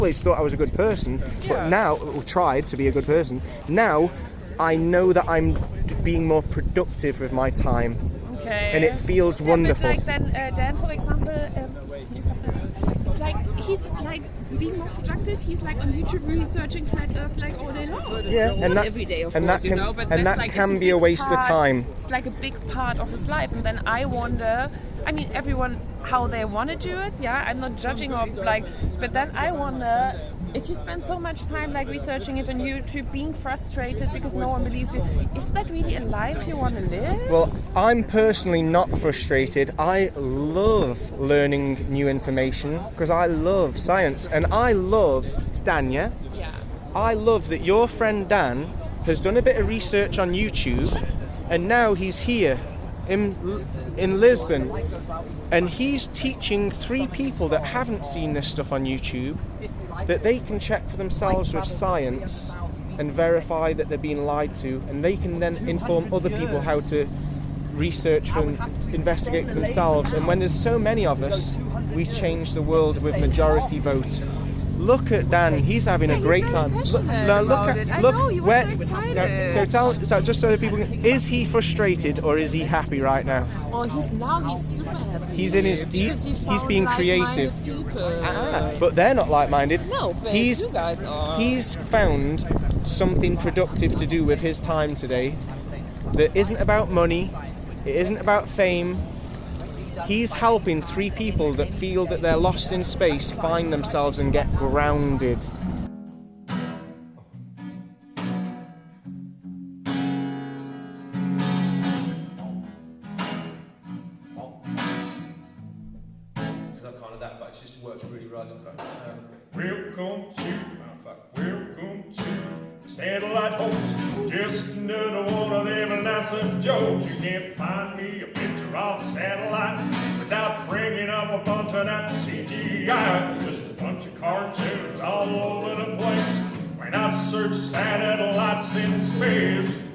always thought I was a good person, but now, tried to be a good person. Now, I know that I'm being more productive with my time. Okay. And it feels wonderful. But like then, Dan, for example, it's like he's like being more productive. He's like on YouTube researching flat Earth like all day long. Yeah, and not every day, of course, that can, you know. But and that's that like, can be a waste of time. It's like a big part of his life, and then I wonder. I mean, everyone how they want to do it. Yeah, I'm not judging of like, but then I wonder. If you spend so much time like researching it on YouTube, being frustrated because no one believes you, is that really a life you want to live? Well, I'm personally not frustrated. I love learning new information because I love science and I love Dan, yeah? Yeah. I love that your friend Dan has done a bit of research on YouTube and now he's here in Lisbon and he's teaching 3 people that haven't seen this stuff on YouTube that they can check for themselves with science and verify that they're being lied to, and they can then inform other people how to research and investigate for themselves. And when there's so many of us, we change the world with majority vote. Look at Dan; he's having a great time. So just so that people can, is he frustrated or is he happy right now? Well, he's super happy. He's in his he's being creative. But they're not like-minded. No, but you guys are. He's found something productive to do with his time today that isn't about money, it isn't about fame. He's helping 3 people that feel that they're lost in space find themselves and get grounded. Welcome to Satellite Host. Just another one of them nice jokes. You can't find me a picture of a satellite without bringing up a bunch of that CGI. Just a bunch of cartoons all over the place. When I search satellites in space,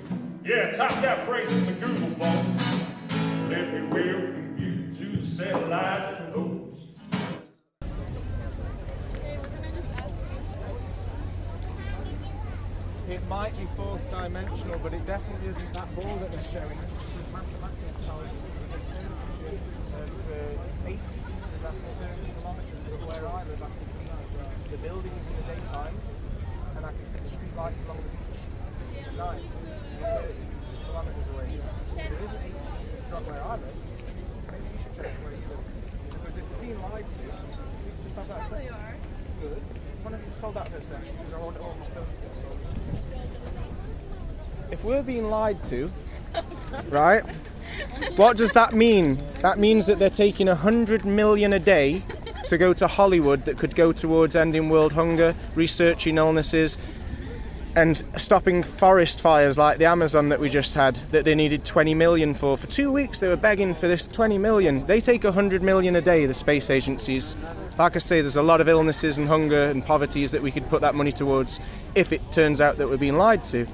yeah, type that phrase into Google, folks. Let me welcome you to Satellite Host. It might be 4th dimensional, but it definitely isn't that ball that they're showing us. Mathematics tells us that the curvature of 80 meters after 30 kilometers, but where I live, I can see the buildings in the daytime, and I can see the street lights along the beach at night, 30 kilometers away. So there is an 80 meters drop where I live. Maybe you should check where you live. Because if you're being lied to, just have that a second. Good. Why don't you just hold that for a second, because I want it all on my phone to get sorted. If we're being lied to, right, what does that mean? That means that they're taking 100 million a day to go to Hollywood that could go towards ending world hunger, researching illnesses, and stopping forest fires like the Amazon that we just had, that they needed 20 million for. For 2 weeks they were begging for this 20 million. They take 100 million a day, the space agencies. Like I say, there's a lot of illnesses and hunger and poverties that we could put that money towards if it turns out that we're being lied to.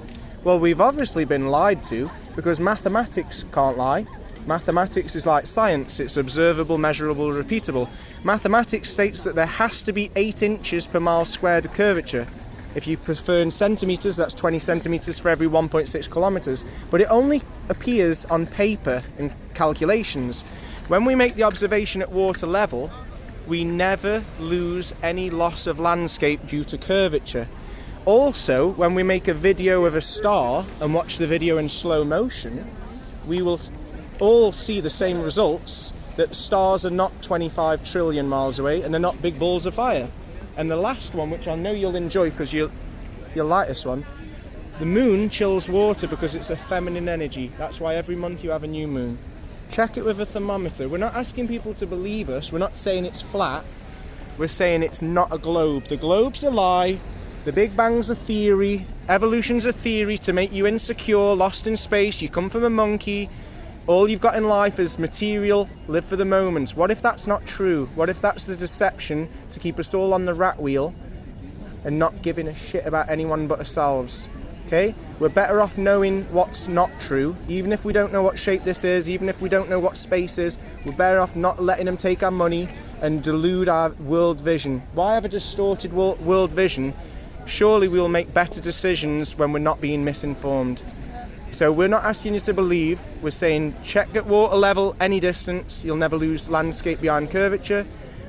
Well, we've obviously been lied to because mathematics can't lie. Mathematics is like science. It's observable, measurable, repeatable. Mathematics states that there has to be 8 inches per mile squared curvature. If you prefer in centimetres, that's 20 centimetres for every 1.6 kilometres. But it only appears on paper in calculations. When we make the observation at water level, we never lose any loss of landscape due to curvature. Also, when we make a video of a star and watch the video in slow motion, we will all see the same results, that stars are not 25 trillion miles away and they're not big balls of fire. And the last one, which I know you'll enjoy because you'll like this one, the moon chills water because it's a feminine energy. That's why every month you have a new moon. Check it with a thermometer. We're not asking people to believe us. We're not saying it's flat. We're saying it's not a globe. The globe's a lie. The Big Bang's a theory. Evolution's a theory to make you insecure, lost in space. You come from a monkey. All you've got in life is material. Live for the moment. What if that's not true? What if that's the deception to keep us all on the rat wheel and not giving a shit about anyone but ourselves? Okay? We're better off knowing what's not true. Even if we don't know what shape this is, even if we don't know what space is, we're better off not letting them take our money, and delude our world vision. Why have a distorted world vision? Surely we will make better decisions when we're not being misinformed. So we're not asking you to believe, we're saying check at water level any distance, you'll never lose landscape behind curvature.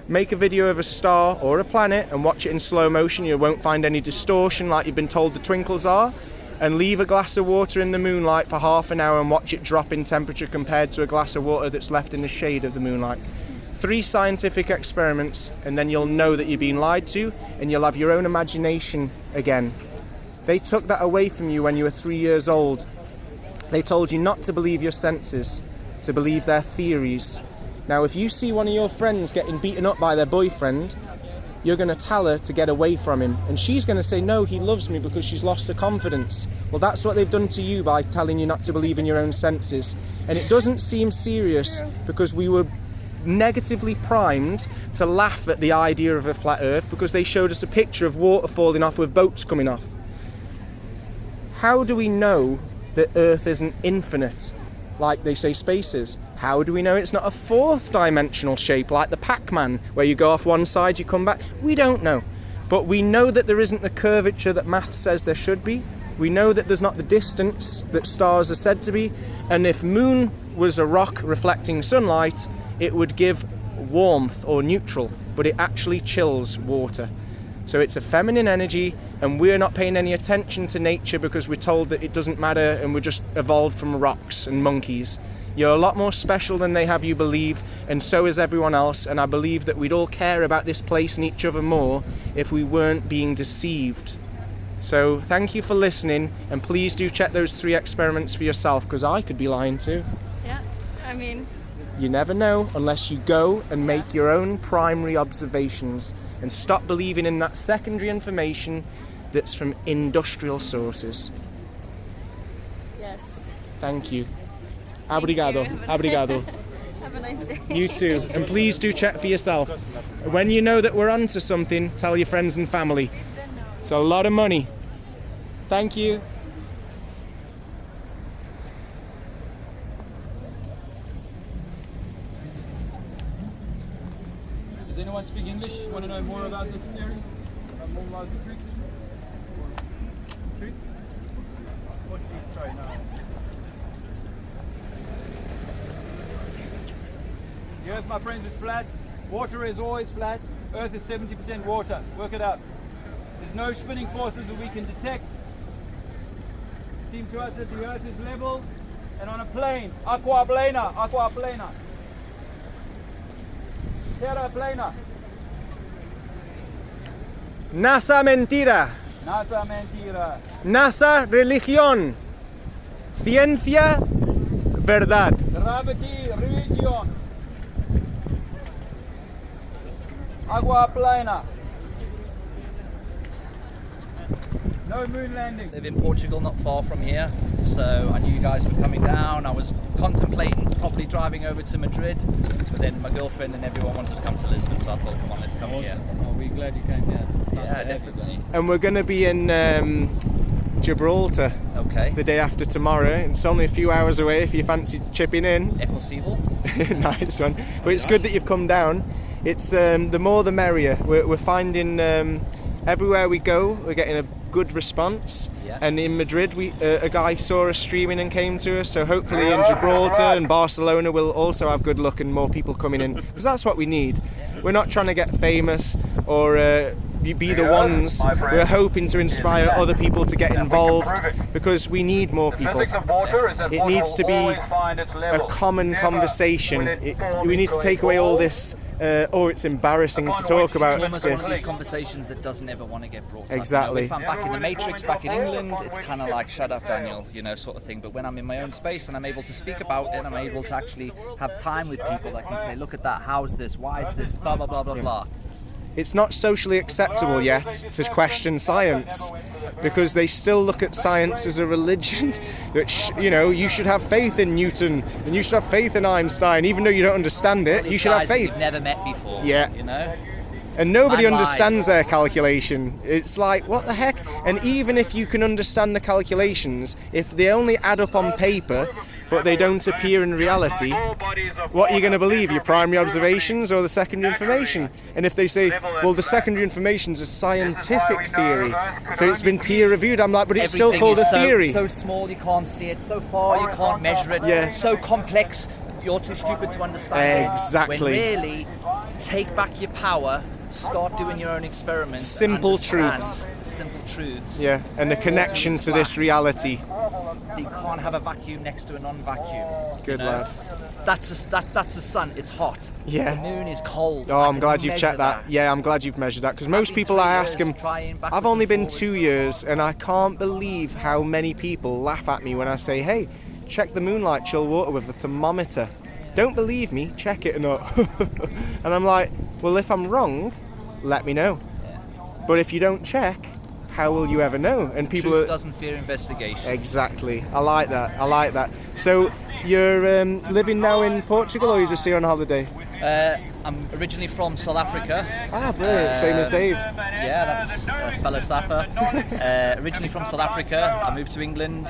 Make a video of a star or a planet and watch it in slow motion, you won't find any distortion like you've been told the twinkles are. And leave a glass of water in the moonlight for half an hour and watch it drop in temperature compared to a glass of water that's left in the shade of the moonlight. 3 scientific experiments, and then you'll know that you're being lied to, and you'll have your own imagination again. They took that away from you when you were 3 years old. They told you not to believe your senses, to believe their theories. Now, if you see one of your friends getting beaten up by their boyfriend, you're going to tell her to get away from him. And she's going to say, no, he loves me, because she's lost her confidence. Well, that's what they've done to you by telling you not to believe in your own senses. And it doesn't seem serious because we were negatively primed to laugh at the idea of a flat earth because they showed us a picture of water falling off with boats coming off. How do we know that Earth isn't infinite, like they say space is? How do we know it's not a 4th dimensional shape like the Pac-Man, where you go off one side, you come back? We don't know. But we know that there isn't the curvature that math says there should be. We know that there's not the distance that stars are said to be. And if moon was a rock reflecting sunlight, it would give warmth or neutral, but it actually chills water. So it's a feminine energy, and we're not paying any attention to nature because we're told that it doesn't matter and we're just evolved from rocks and monkeys. You're a lot more special than they have you believe, and so is everyone else, and I believe that we'd all care about this place and each other more if we weren't being deceived. So thank you for listening, and please do check those 3 experiments for yourself, because I could be lying too. Yeah, I mean... You never know unless you go and make your own primary observations and stop believing in that secondary information that's from industrial sources. Yes. Thank you. Obrigado. Obrigado. Have a nice day. You too. And please do check for yourself. When you know that we're onto something, tell your friends and family. It's a lot of money. Thank you. Does anyone speak English? Want to know more about this theory? Moonlight trick? Trick? Sorry, no. The Earth, my friends, is flat. Water is always flat. Earth is 70% water. Work it out. There's no spinning forces that we can detect. It seems to us that the Earth is level and on a plane. Aqua plana, aqua plana. Terra plana. NASA mentira. NASA mentira. NASA religión. Ciencia verdad. Gravity region. Agua plana. No moon landing. I live in Portugal, not far from here, so I knew you guys were coming down. I was contemplating probably driving over to Madrid, but then my girlfriend and everyone wanted to come to Lisbon, so I thought, come on, let's come here. Oh, we're glad you came here. It's nice to have you. Definitely. And we're going to be in Gibraltar Okay. the day after tomorrow. It's only a few hours away if you fancy chipping in. Equisival. Nice one. But it's good that you've come down. It's the more the merrier. We're finding everywhere we go, we're getting a good response. Yeah. And in Madrid, a guy saw us streaming and came to us. So hopefully in Gibraltar and Barcelona, we'll also have good luck and more people coming in, because that's what we need. We're not trying to get famous or be the ones. We're hoping to inspire other people to get involved, because we need more people. It needs to be a common conversation. We need to take away all this, it's embarrassing to talk about It's almost one of this. these conversations that doesn't ever want to get brought up. Exactly. You know, if I'm back in the Matrix, back in England, it's kind of like, shut up, Daniel, sort of thing. But when I'm in my own space and I'm able to speak about it, I'm able to actually have time with people that can say, look at that, how's this, why is this, blah, blah, blah, blah, blah. It's not socially acceptable yet to question science, because they still look at science as a religion. Which, you should have faith in Newton and you should have faith in Einstein, even though you don't understand it. You should have faith. You've never met before. Yeah. You And nobody Man understands lies. their calculation. It's like, what the heck? And even if you can understand the calculations, if they only add up on paper, but they don't appear in reality, what are you going to believe? Your primary observations or the secondary information? And if they say, well, the secondary information is a scientific theory, so it's been peer reviewed, I'm like, but it's still called a theory. So small you can't see it, so far you can't measure it, Yeah. so complex you're too stupid to understand Exactly. it. When really, take back your power, start doing your own experiments. Simple understand truths. Simple truths. Yeah, and the connection to this reality. You can't have a vacuum next to a non-vacuum. Good lad. That's the sun. It's hot. Yeah. The moon is cold. Oh, I I'm can glad you've measure checked that. Yeah, I'm glad you've measured that, because most been people 3 I ask years them, trying backwards I've only and been forwards. 2 years, and I can't believe how many people laugh at me when I say, hey, check the Moonlight chill water with a thermometer. Don't believe me, check it or not. And I'm like, well, if I'm wrong, let me know. But if you don't check, how will you ever know? And people Truth are... doesn't fear investigation. Exactly. I like that. So you're living now in Portugal, or you're just here on holiday? I'm originally from South Africa. Ah, brilliant. Same as Dave. Yeah, that's a fellow Safa. Originally from South Africa, I moved to England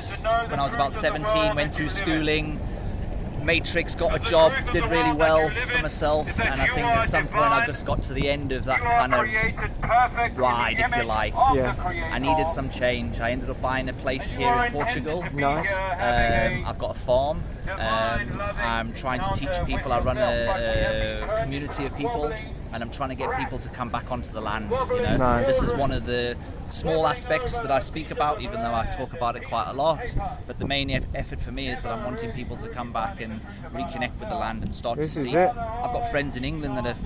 when I was about 17, went through schooling, Matrix, got a job, did really well for myself, and I think at some point I just got to the end of that kind of ride, if you like. Yeah. I needed some change. I ended up buying a place here in Portugal. Nice. I've got a farm. I'm trying to teach people. I run a community of people, and I'm trying to get people to come back onto the land. You know, Nice. This is one of the small aspects that I speak about, even though I talk about it quite a lot. But the main effort for me is that I'm wanting people to come back and reconnect with the land and start This to is see. it. I've got friends in England that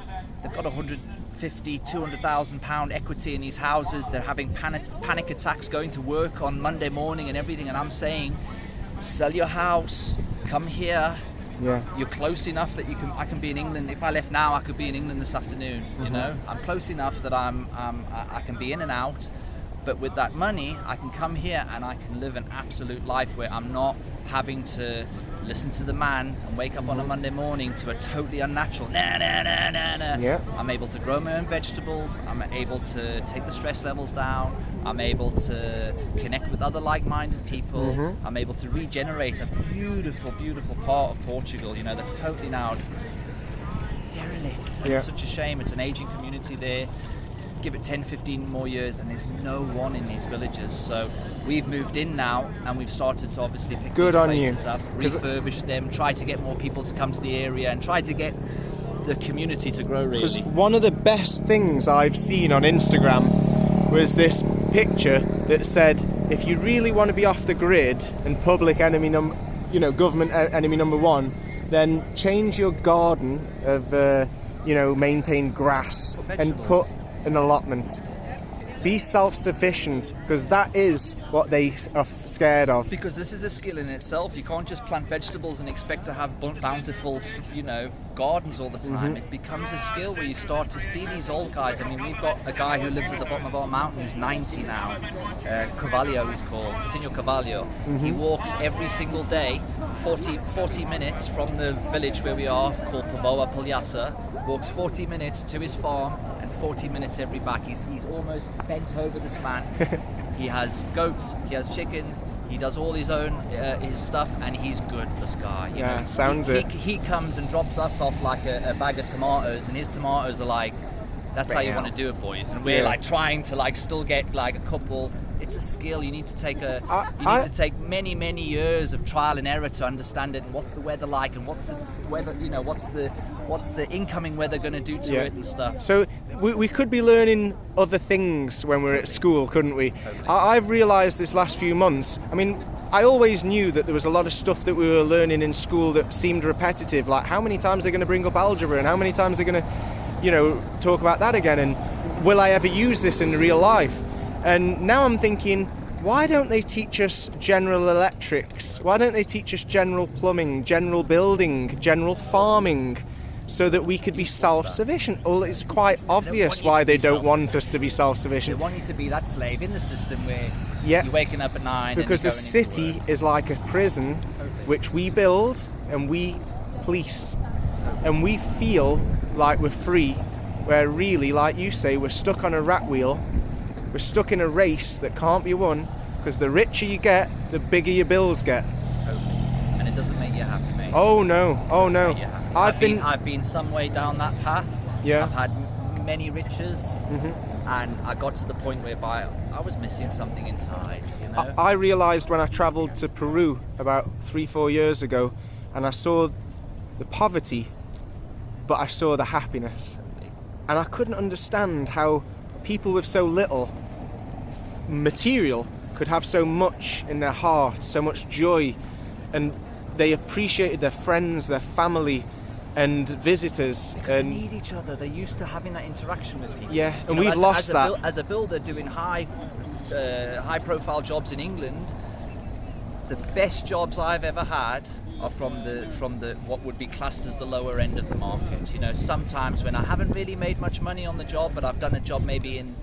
they've got 150, 200,000 pound equity in these houses. They're having panic attacks going to work on Monday morning and everything. And I'm saying, sell your house, come here. Yeah. You're close enough that I can be in England. If I left now, I could be in England this afternoon. You know, I'm close enough that I can be in and out. But with that money, I can come here and I can live an absolute life where I'm not having to listen to the man and wake up on a Monday morning to a totally unnatural nah. Yeah. I'm able to grow my own vegetables. I'm able to take the stress levels down. I'm able to connect with other like-minded people. I'm able to regenerate a beautiful, beautiful part of Portugal, you know, that's totally now derelict. And Yeah. It's such a shame. It's an aging community there. Give it 10, 15 more years and there's no one in these villages. So we've moved in now and we've started to obviously pick Good these on you. places up, 'Cause- refurbish them, try to get more people to come to the area and try to get the community to grow Because really. one of the best things I've seen on Instagram was this picture that said, if you really want to be off the grid and public enemy government enemy number one, then change your garden of maintain grass and put an allotment. Be self-sufficient, because that is what they are scared of. Because this is a skill in itself. You can't just plant vegetables and expect to have bountiful, gardens all the time. It becomes a skill where you start to see these old guys. I mean, we've got a guy who lives at the bottom of our mountain who's 90 now. Carvalho he's called, Senor Carvalho. He walks every single day, 40 minutes from the village where we are, called Pavoa Palhaça, walks 40 minutes to his farm and 40 minutes every back. He's almost bent over, this man. He has goats, he has chickens, he does all his own his stuff, and he's good, this guy. You know? Sounds it. He comes and drops us off like a bag of tomatoes, and his tomatoes are like, that's how you want to do it, boys. And we're like trying to like still get like a couple. It's a skill. You need to take to take many years of trial and error to understand it. And what's the weather like, and what's the weather, what's the incoming weather going to do to it and stuff. So we could be learning other things when we're at school, couldn't we? I've realised this last few months, I mean, I always knew that there was a lot of stuff that we were learning in school that seemed repetitive, like how many times they're going to bring up algebra and how many times they're going to, talk about that again, and will I ever use this in real life? And now I'm thinking, why don't they teach us general electrics? Why don't they teach us general plumbing, general building, general farming, so that we could be self-sufficient? Well, it's quite obvious why they don't want us to be They self-sufficient. want you to be that slave in the system where Yeah. you're waking up at 9 Because and a you're going into city work. is like a prison, which we build and we police. And we feel like we're free, where really, like you say, we're stuck on a rat wheel. We're stuck in a race that can't be won, because the richer you get, the bigger your bills get. And doesn't make you happy, mate. Oh no, oh no. Make you happy. I've been some way down that path. Yeah. I've had many riches, and I got to the point whereby I was missing something inside. You know. I realised when I travelled to Peru about 3-4 years ago, and I saw the poverty, but I saw the happiness, and I couldn't understand how people with so little material could have so much in their heart, so much joy, and they appreciated their friends, their family, and visitors. Because and they need each other. They're used to having that interaction with people. Yeah, and You know, we've lost that. As a builder doing high-profile jobs in England, the best jobs I've ever had are from the what would be classed as the lower end of the market. You know, sometimes when I haven't really made much money on the job, but I've done a job maybe in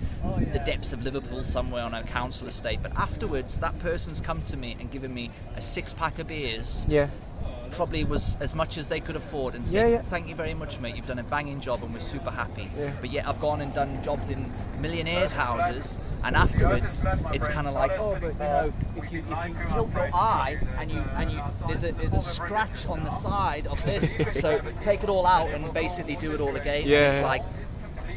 the depths of Liverpool somewhere on a council estate, but afterwards that person's come to me and given me a 6-pack of beers. Yeah. Probably was as much as they could afford, and said, Yeah. thank you very much, mate, you've done a banging job and we're super happy. Yeah. But yet I've gone and done jobs in millionaires' houses, and afterwards it's kind of like, oh, but you know, if you tilt your eye and you there's a scratch on the side of this, so take it all out and basically do it all again. Yeah. And it's like,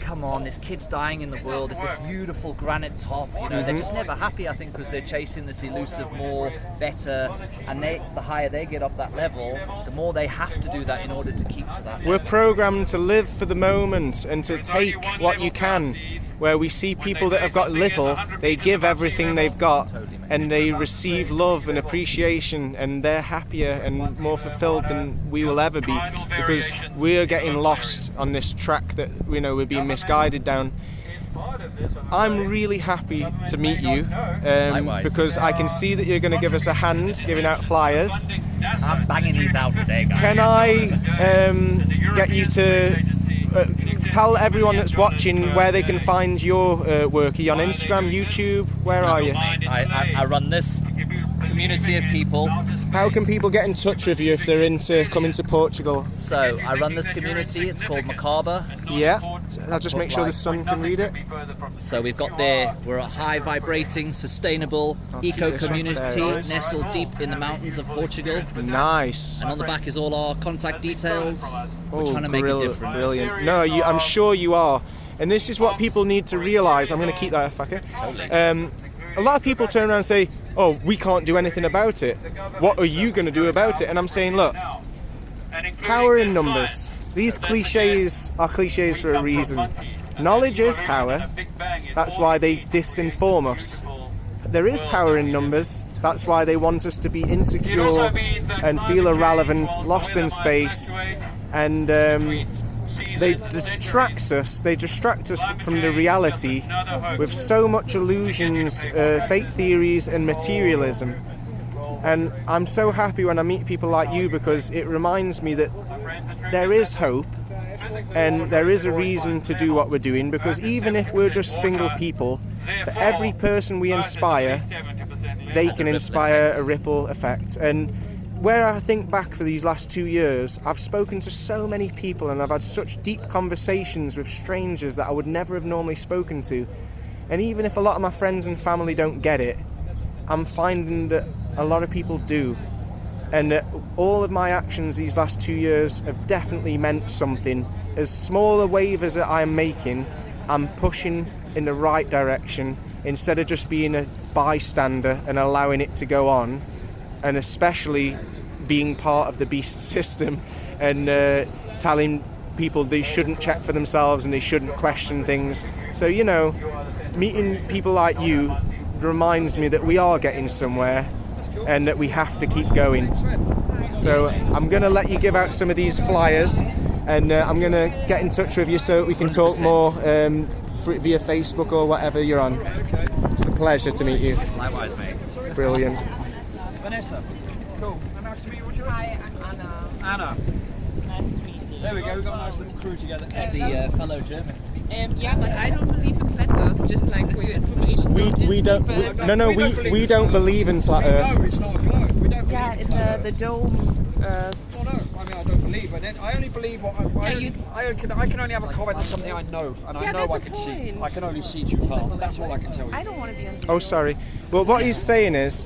come on, there's kids dying in the world, it's a beautiful granite top, you know, they're just never happy, I think, because they're chasing this elusive more, better, and the higher they get up that level, the more they have to do that in order to keep to that. We're programmed to live for the moment and to take what you can. Where we see people that have got little, they give everything they've got, and they receive love and appreciation, and they're happier and more fulfilled than we will ever be, because we're getting lost on this track that, you know, we're being misguided down. I'm really happy to meet you, because I can see that you're going to give us a hand giving out flyers. I'm banging these out today, guys. Can I get you to tell everyone that's watching where they can find your work? Are you on Instagram, YouTube? Where are you? I run this community of people. How can people get in touch with you if they're into coming to Portugal? So I run this community, it's called Macabre. Yeah, I'll just make sure the sun can read it. So we're a high vibrating, sustainable eco community nestled deep in the mountains of Portugal. Nice. And on the back is all our contact details. We're trying to make a difference. Brilliant. No, I'm sure you are. And this is what people need to realise. I'm going to keep that, fucker. A lot of people turn around and say, oh, we can't do anything about it. What are you going to do about it? And I'm saying, look, power in numbers. These cliches are cliches for a reason. Knowledge is power. That's why they disinform us. There is power in numbers. That's why they want us to be insecure and feel irrelevant, lost in space. And they distract us from the reality with so much illusions, fake theories and materialism. And I'm so happy when I meet people like you, because it reminds me that there is hope and there is a reason to do what we're doing, because even if we're just single people, for every person we inspire, they can inspire a ripple effect. And where I think back for these last 2 years, I've spoken to so many people and I've had such deep conversations with strangers that I would never have normally spoken to. And even if a lot of my friends and family don't get it, I'm finding that a lot of people do. And that all of my actions these last 2 years have definitely meant something. As small a wave as I'm making, I'm pushing in the right direction instead of just being a bystander and allowing it to go on. And especially being part of the beast system and telling people they shouldn't check for themselves and they shouldn't question things. So, you know, meeting people like you reminds me that we are getting somewhere and that we have to keep going. So I'm going to let you give out some of these flyers, and I'm going to get in touch with you so that we can talk more via Facebook or whatever you're on. It's a pleasure to meet you. Likewise, mate. Brilliant. Vanessa. Cool. Nice to meet you. What's your name? Hi, I'm Anna. Anna. Nice to meet you. There we go. We've got a nice little crew together. It's the fellow German. Yeah, but I don't believe in flat Earth. Just like for your information. We don't believe in flat No, Earth. it's not a globe. We don't Yeah, believe in the dome. Well, no, I mean, I don't believe it. I only believe what I can only have a comment on something I know, and I Yeah, know that's I a can see. point. I can only see too far. That's all I can tell you. I don't want to be on. Oh, sorry. Well, what he's saying is,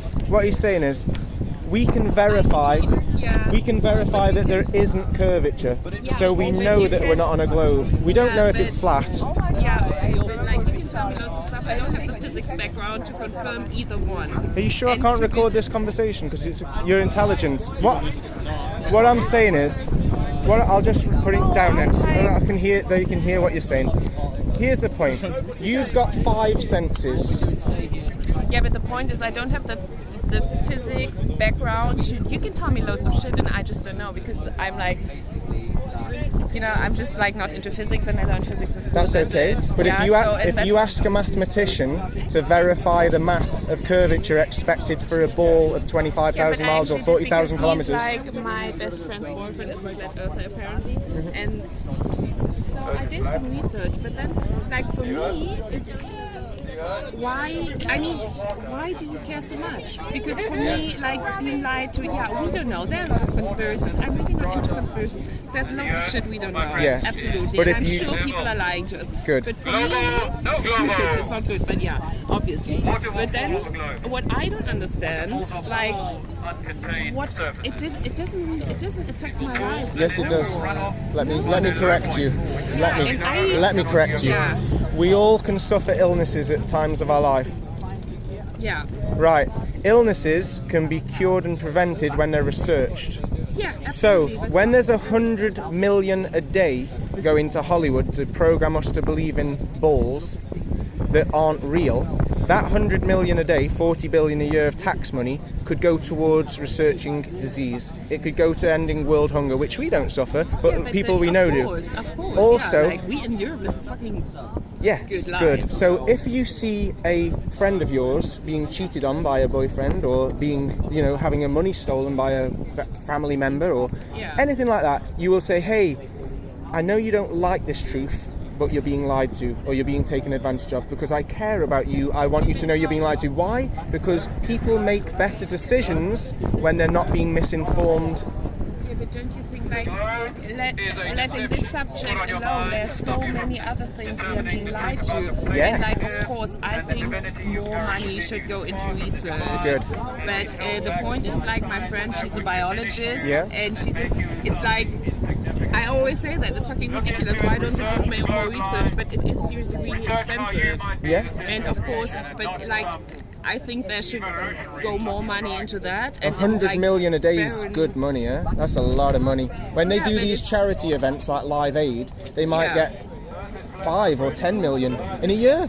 we can verify. Yeah. We can verify that there isn't curvature, so we know that we're not on a globe. We don't know if it's flat. Yeah, but like you can tell me loads of stuff. I don't have the physics background to confirm either one. Are you sure And I can't to record be- this conversation because it's your intelligence? What I'm saying is, I'll just put it down then. So I can hear. They can hear what you're saying. Here's the point. You've got 5 senses. Yeah, but the point is I don't have the physics background. You can tell me loads of shit and I just don't know because I'm like, I'm just like not into physics and I learned physics in school. That's okay. But Yeah, if you ask a mathematician to verify the math of curvature expected for a ball of 25,000 miles or 40,000 kilometers. Like my best friend's boyfriend is a flat earther apparently, and so I did some research. But then, like for me, it's why do you care so much? Because for me, like being lied to, we don't know. There are a lot of conspiracies. I'm really not into conspiracies. There's loads of shit we don't know. Yeah. Absolutely. But And if I'm you- sure people are lying to us. Good. But for me, it's not good. But yeah, obviously. But then, what I don't understand, like, it doesn't affect my life. Yes, it does. Let me correct you. Let me correct you. Yeah. We all can suffer illnesses at times of our life. Yeah. Right. Illnesses can be cured and prevented when they're researched. Yeah. So, Absolutely. But when there's 100 million a day going to Hollywood to program us to believe in balls that aren't real, that 100 million a day, 40 billion a year of tax money could go towards researching disease. It could go to ending world hunger, which we don't suffer, but people we know do. Of course. Also- like we in Europe live fucking Yes, Good good. life. So if you see a friend of yours being cheated on by a boyfriend or being, having a money stolen by a family member or Yeah. anything like that, you will say, hey, I know you don't like this truth, but you're being lied to or you're being taken advantage of because I care about you. I want you to know you're being lied to. Why? Because people make better decisions when they're not being misinformed. Yeah, but don't you think like letting this subject alone, there's so many other things we are being lied to. Yeah. And like of course I think more money should go into research. Good. But the point is like my friend, she's a biologist, Yeah. and it's like I always say that it's fucking ridiculous. Why don't they do more research? But it is seriously really expensive. Yeah. And of course, but like I think there should go more money into that. And 100 like, million a day is very- good money, eh? That's a lot of money. When they Yeah, do but these it's- charity events like Live Aid, they might Yeah. get 5 or 10 million in a year.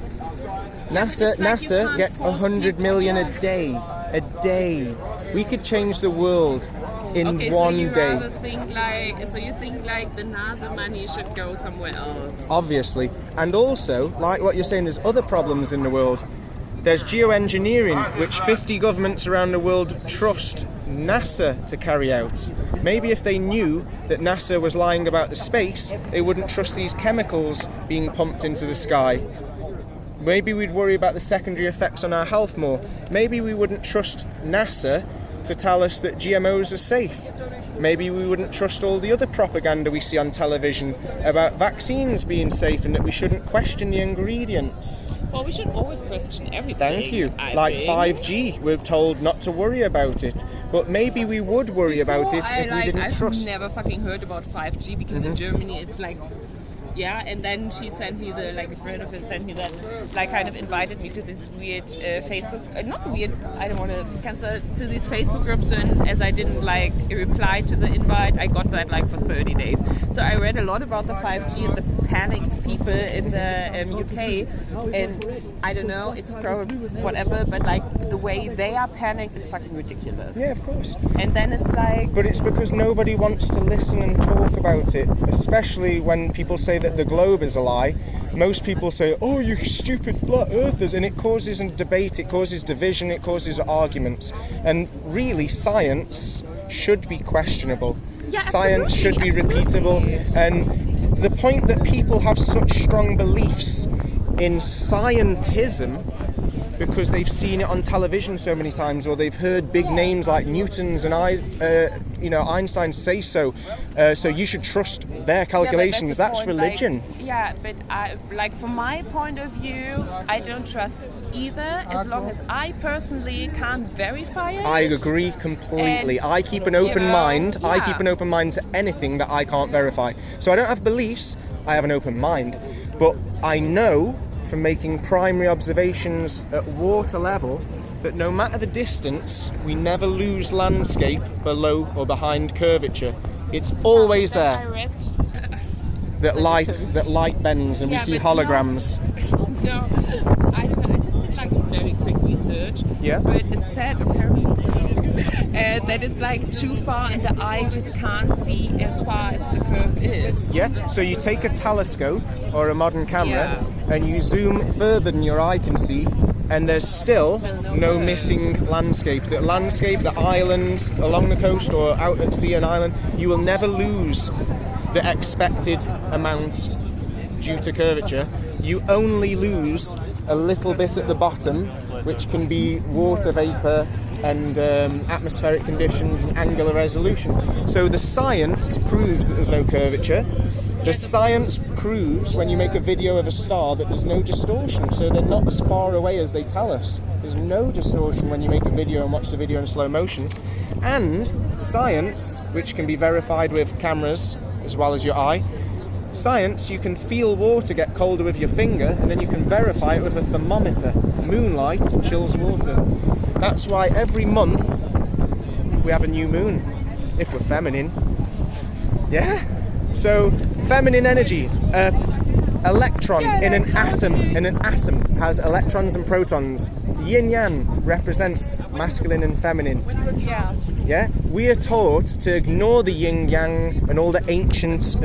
NASA it's like you can't get force 100 people- million a day. A day. We could change the world in Okay, one so you day. rather think like the NASA money should go somewhere else. Obviously. And also, like what you're saying, there's other problems in the world. There's geoengineering, which 50 governments around the world trust NASA to carry out. Maybe if they knew that NASA was lying about the space, they wouldn't trust these chemicals being pumped into the sky. Maybe we'd worry about the secondary effects on our health more. Maybe we wouldn't trust NASA to tell us that GMOs are safe. Maybe we wouldn't trust all the other propaganda we see on television about vaccines being safe and that we shouldn't question the ingredients. Well, we should always question everything. Thank you. I Like think. 5G, we're told not to worry about it. But maybe we would worry about it if we didn't I've trust. never fucking heard about 5G because in Germany it's like, yeah. And then she sent me a friend of hers sent me that, like, kind of invited me to this weird Facebook, not weird. I don't want to cancel to these Facebook groups. And as I didn't reply to the invite, I got that for 30 days. So I read a lot about the 5G and the panicked people in the UK. And I don't know, it's probably whatever, but the way they are panicked, it's fucking ridiculous. Yeah, of course. And then it's like, But it's because nobody wants to listen and talk about it, especially when people say that the globe is a lie. Most people say, oh, you stupid flat earthers, and it causes a debate, it causes division, it causes arguments. And really, science should be questionable. Yeah, Science should be repeatable. absolutely. And the point that people have such strong beliefs in scientism because they've seen it on television so many times, or they've heard big names like Newton's and Einstein say so. So you should trust their calculations. Yeah, but that's the point, religion. but from my point of view, I don't trust either, as long as I personally can't verify it. I agree completely. And, I keep an open mind. I yeah. keep an open mind to anything that I can't verify. So I don't have beliefs, I have an open mind. But I know from making primary observations at water level that no matter the distance, we never lose landscape below or behind curvature. It's always That I there. read. That light bends and we Yeah, see but holograms. No, I don't know. I just did like a very quick research. Yeah. But it said apparently that it's like too far and the eye just can't see as far as the curve is. Yeah, so you take a telescope or a modern camera Yeah. and you zoom further than your eye can see, and there's still no missing landscape. The landscape, the island along the coast or out at sea and island, you will never lose the expected amount due to curvature. You only lose a little bit at the bottom, which can be water vapor and atmospheric conditions and angular resolution. So the science proves that there's no curvature. The science proves when you make a video of a star that there's no distortion, so they're not as far away as they tell us. There's no distortion when you make a video and watch the video in slow motion. And science, which can be verified with cameras as well as your eye, science, you can feel water get colder with your finger and then you can verify it with a thermometer. Moonlight chills water. That's why every month we have a new moon, if we're feminine. Yeah? So, feminine energy. Electron in an atom has electrons and protons. Yin-yang represents masculine and feminine. Yeah. Yeah, we are taught to ignore the yin-yang and all the ancient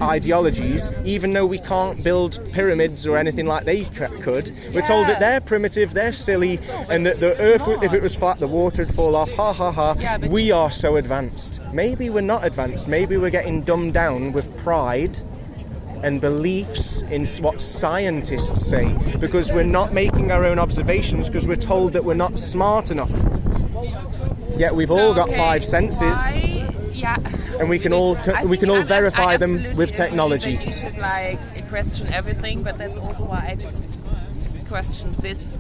ideologies, even though we can't build pyramids or anything like they could. We're told that they're primitive, they're silly, and that the earth, if it was flat, the water would fall off. Ha ha ha. Yeah, but we are so advanced. Maybe we're not advanced. Maybe we're getting dumbed down with pride and beliefs in what scientists say, because we're not making our own observations because we're told that we're not smart enough. Yet we've all got five senses, and we can all verify them with technology. You should like question everything, but that's also why I just questioned this.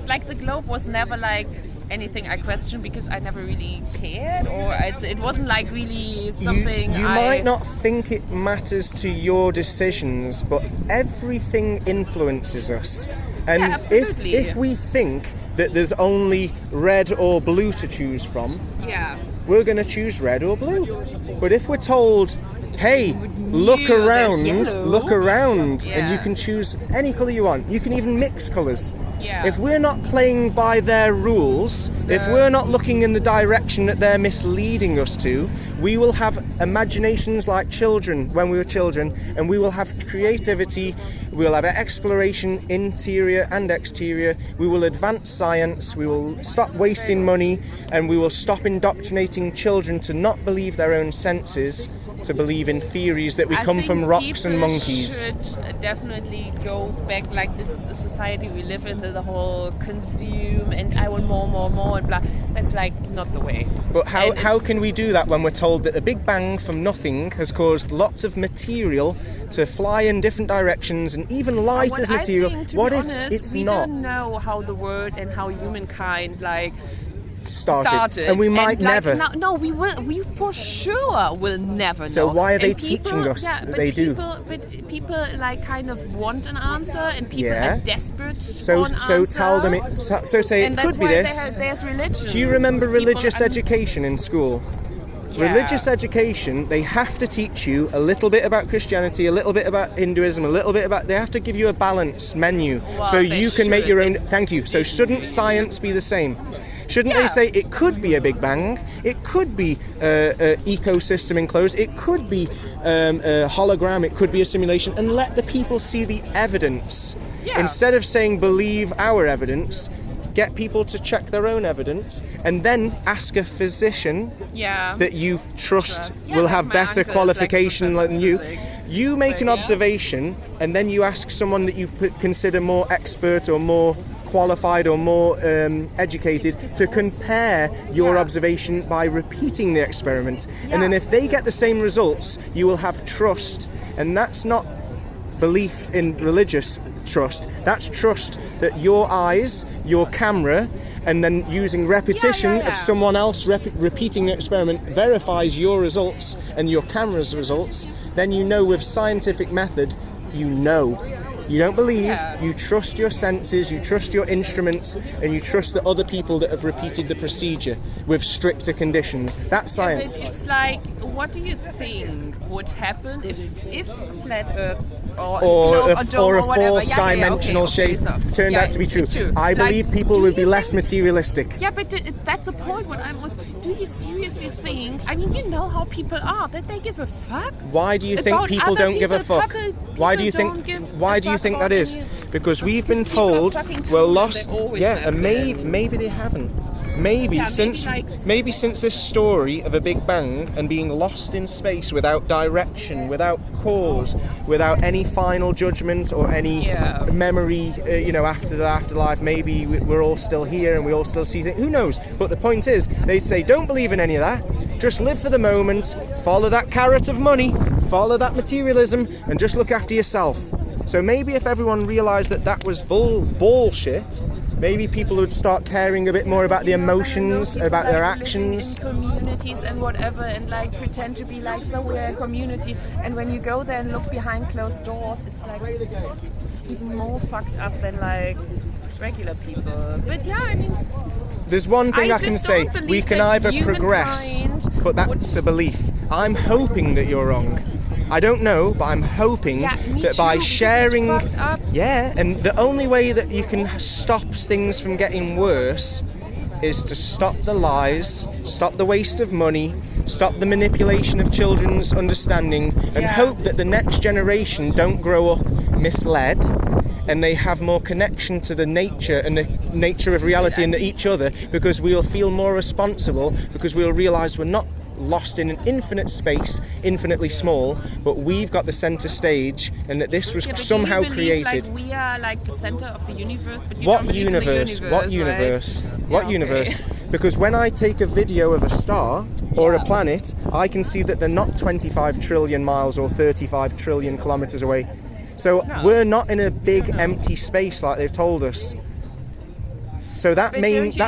Like the globe was never like anything I questioned because I never really cared, or it wasn't like really something. You might not think it matters to your decisions, but everything influences us. And absolutely. if we think that there's only red or blue to choose from, we're going to choose red or blue. But if we're told, hey, look around, and you can choose any colour you want. You can even mix colours. Yeah. If we're not playing by their rules, if we're not looking in the direction that they're misleading us to, we will have imaginations like children when we were children, and we will have creativity, we will have exploration, interior and exterior, we will advance science, we will stop wasting money, and we will stop indoctrinating children to not believe their own senses, to believe in theories that we come from rocks and monkeys. I should definitely go back, like this society we live in, the whole consume and I want more and blah. That's like not the way. But how can we do that when we're told that the Big Bang from nothing has caused lots of material to fly in different directions, and even light is material? What if it's not? We don't know how the world and how humankind like started. And we might never. We for sure will never know. So why are they and people, teaching us that they do? But people like kind of want an answer, and people are desperate for an answer. So tell them it. So say and it could be this. There's religion. Do you remember religious education in school? Yeah. Religious education, they have to teach you a little bit about Christianity, a little bit about Hinduism, a little bit about... They have to give you a balanced menu so you can make your own... Thank you. So shouldn't science be the same? Shouldn't they say it could be a Big Bang, it could be an ecosystem enclosed, it could be a hologram, it could be a simulation, and let the people see the evidence. Yeah. Instead of saying believe our evidence, get people to check their own evidence, and then ask a physician that you trust will have better qualification than you. You make an observation, and then you ask someone that you consider more expert or more qualified or more educated to compare your observation by repeating the experiment. And then if they get the same results, you will have trust. And that's not belief in religious trust. That's trust that your eyes, your camera, and then using repetition of someone else repeating the experiment verifies your results and your camera's results. Then you know with scientific method, you know. You don't believe, you trust your senses, you trust your instruments, and you trust the other people that have repeated the procedure with stricter conditions. That's science. But it's like, what do you think would happen if flat Earth or a whatever, fourth dimensional shape turned out to be true? I believe people would be less materialistic. Yeah, but that's a point when I was, do you seriously think, I mean, you know how people are, that they give a fuck? Why do you think about people other don't give a people? fuck? Why do you think that is? Because we've been Because people are told fucking we're cool, lost. they always Yeah, have and been. maybe they haven't. Maybe since this story of a Big Bang and being lost in space without direction, without cause, without any final judgment or any memory, after the afterlife, maybe we're all still here and we all still see things. Who knows? But the point is, they say don't believe in any of that. Just live for the moment, follow that carrot of money, follow that materialism, and just look after yourself. So maybe if everyone realised that was bullshit, maybe people would start caring a bit more about the emotions, about their actions. In communities and whatever, and like pretend to be like, so we're a community. And when you go there and look behind closed doors, it's like even more fucked up than like regular people. But yeah, I mean, there's one thing I can just say: don't we believe can that either progress, humankind but that's a belief. I'm hoping that you're wrong. I don't know, but I'm hoping that by sharing, and the only way that you can stop things from getting worse is to stop the lies, stop the waste of money, stop the manipulation of children's understanding, and hope that the next generation don't grow up misled and they have more connection to the nature and the nature of reality and each other, because we'll feel more responsible, because we'll realise we're not lost in an infinite space, infinitely small, but we've got the centre stage, and that this was somehow created. Like we are like the centre of the universe, but you What don't believe universe? in the What universe? universe? Right? What universe? Because when I take a video of a star or a planet, I can see that they're not 25 trillion miles or 35 trillion kilometres away. So we're not in a big empty space like they've told us. So that means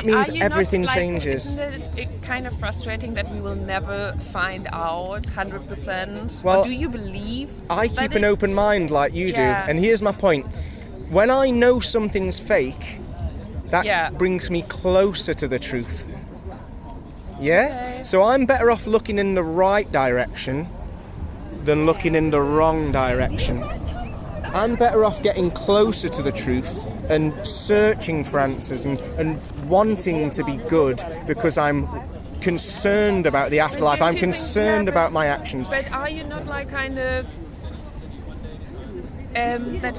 everything changes. Isn't it kind of frustrating that we will never find out 100%? Well, or do you believe? I keep an open mind like you do, and here's my point. When I know something's fake, that brings me closer to the truth. Yeah? Okay. So I'm better off looking in the right direction than looking in the wrong direction. I'm better off getting closer to the truth and searching for answers and wanting to be good, because I'm concerned about the afterlife. I'm concerned about my actions. But are you not like kind of that?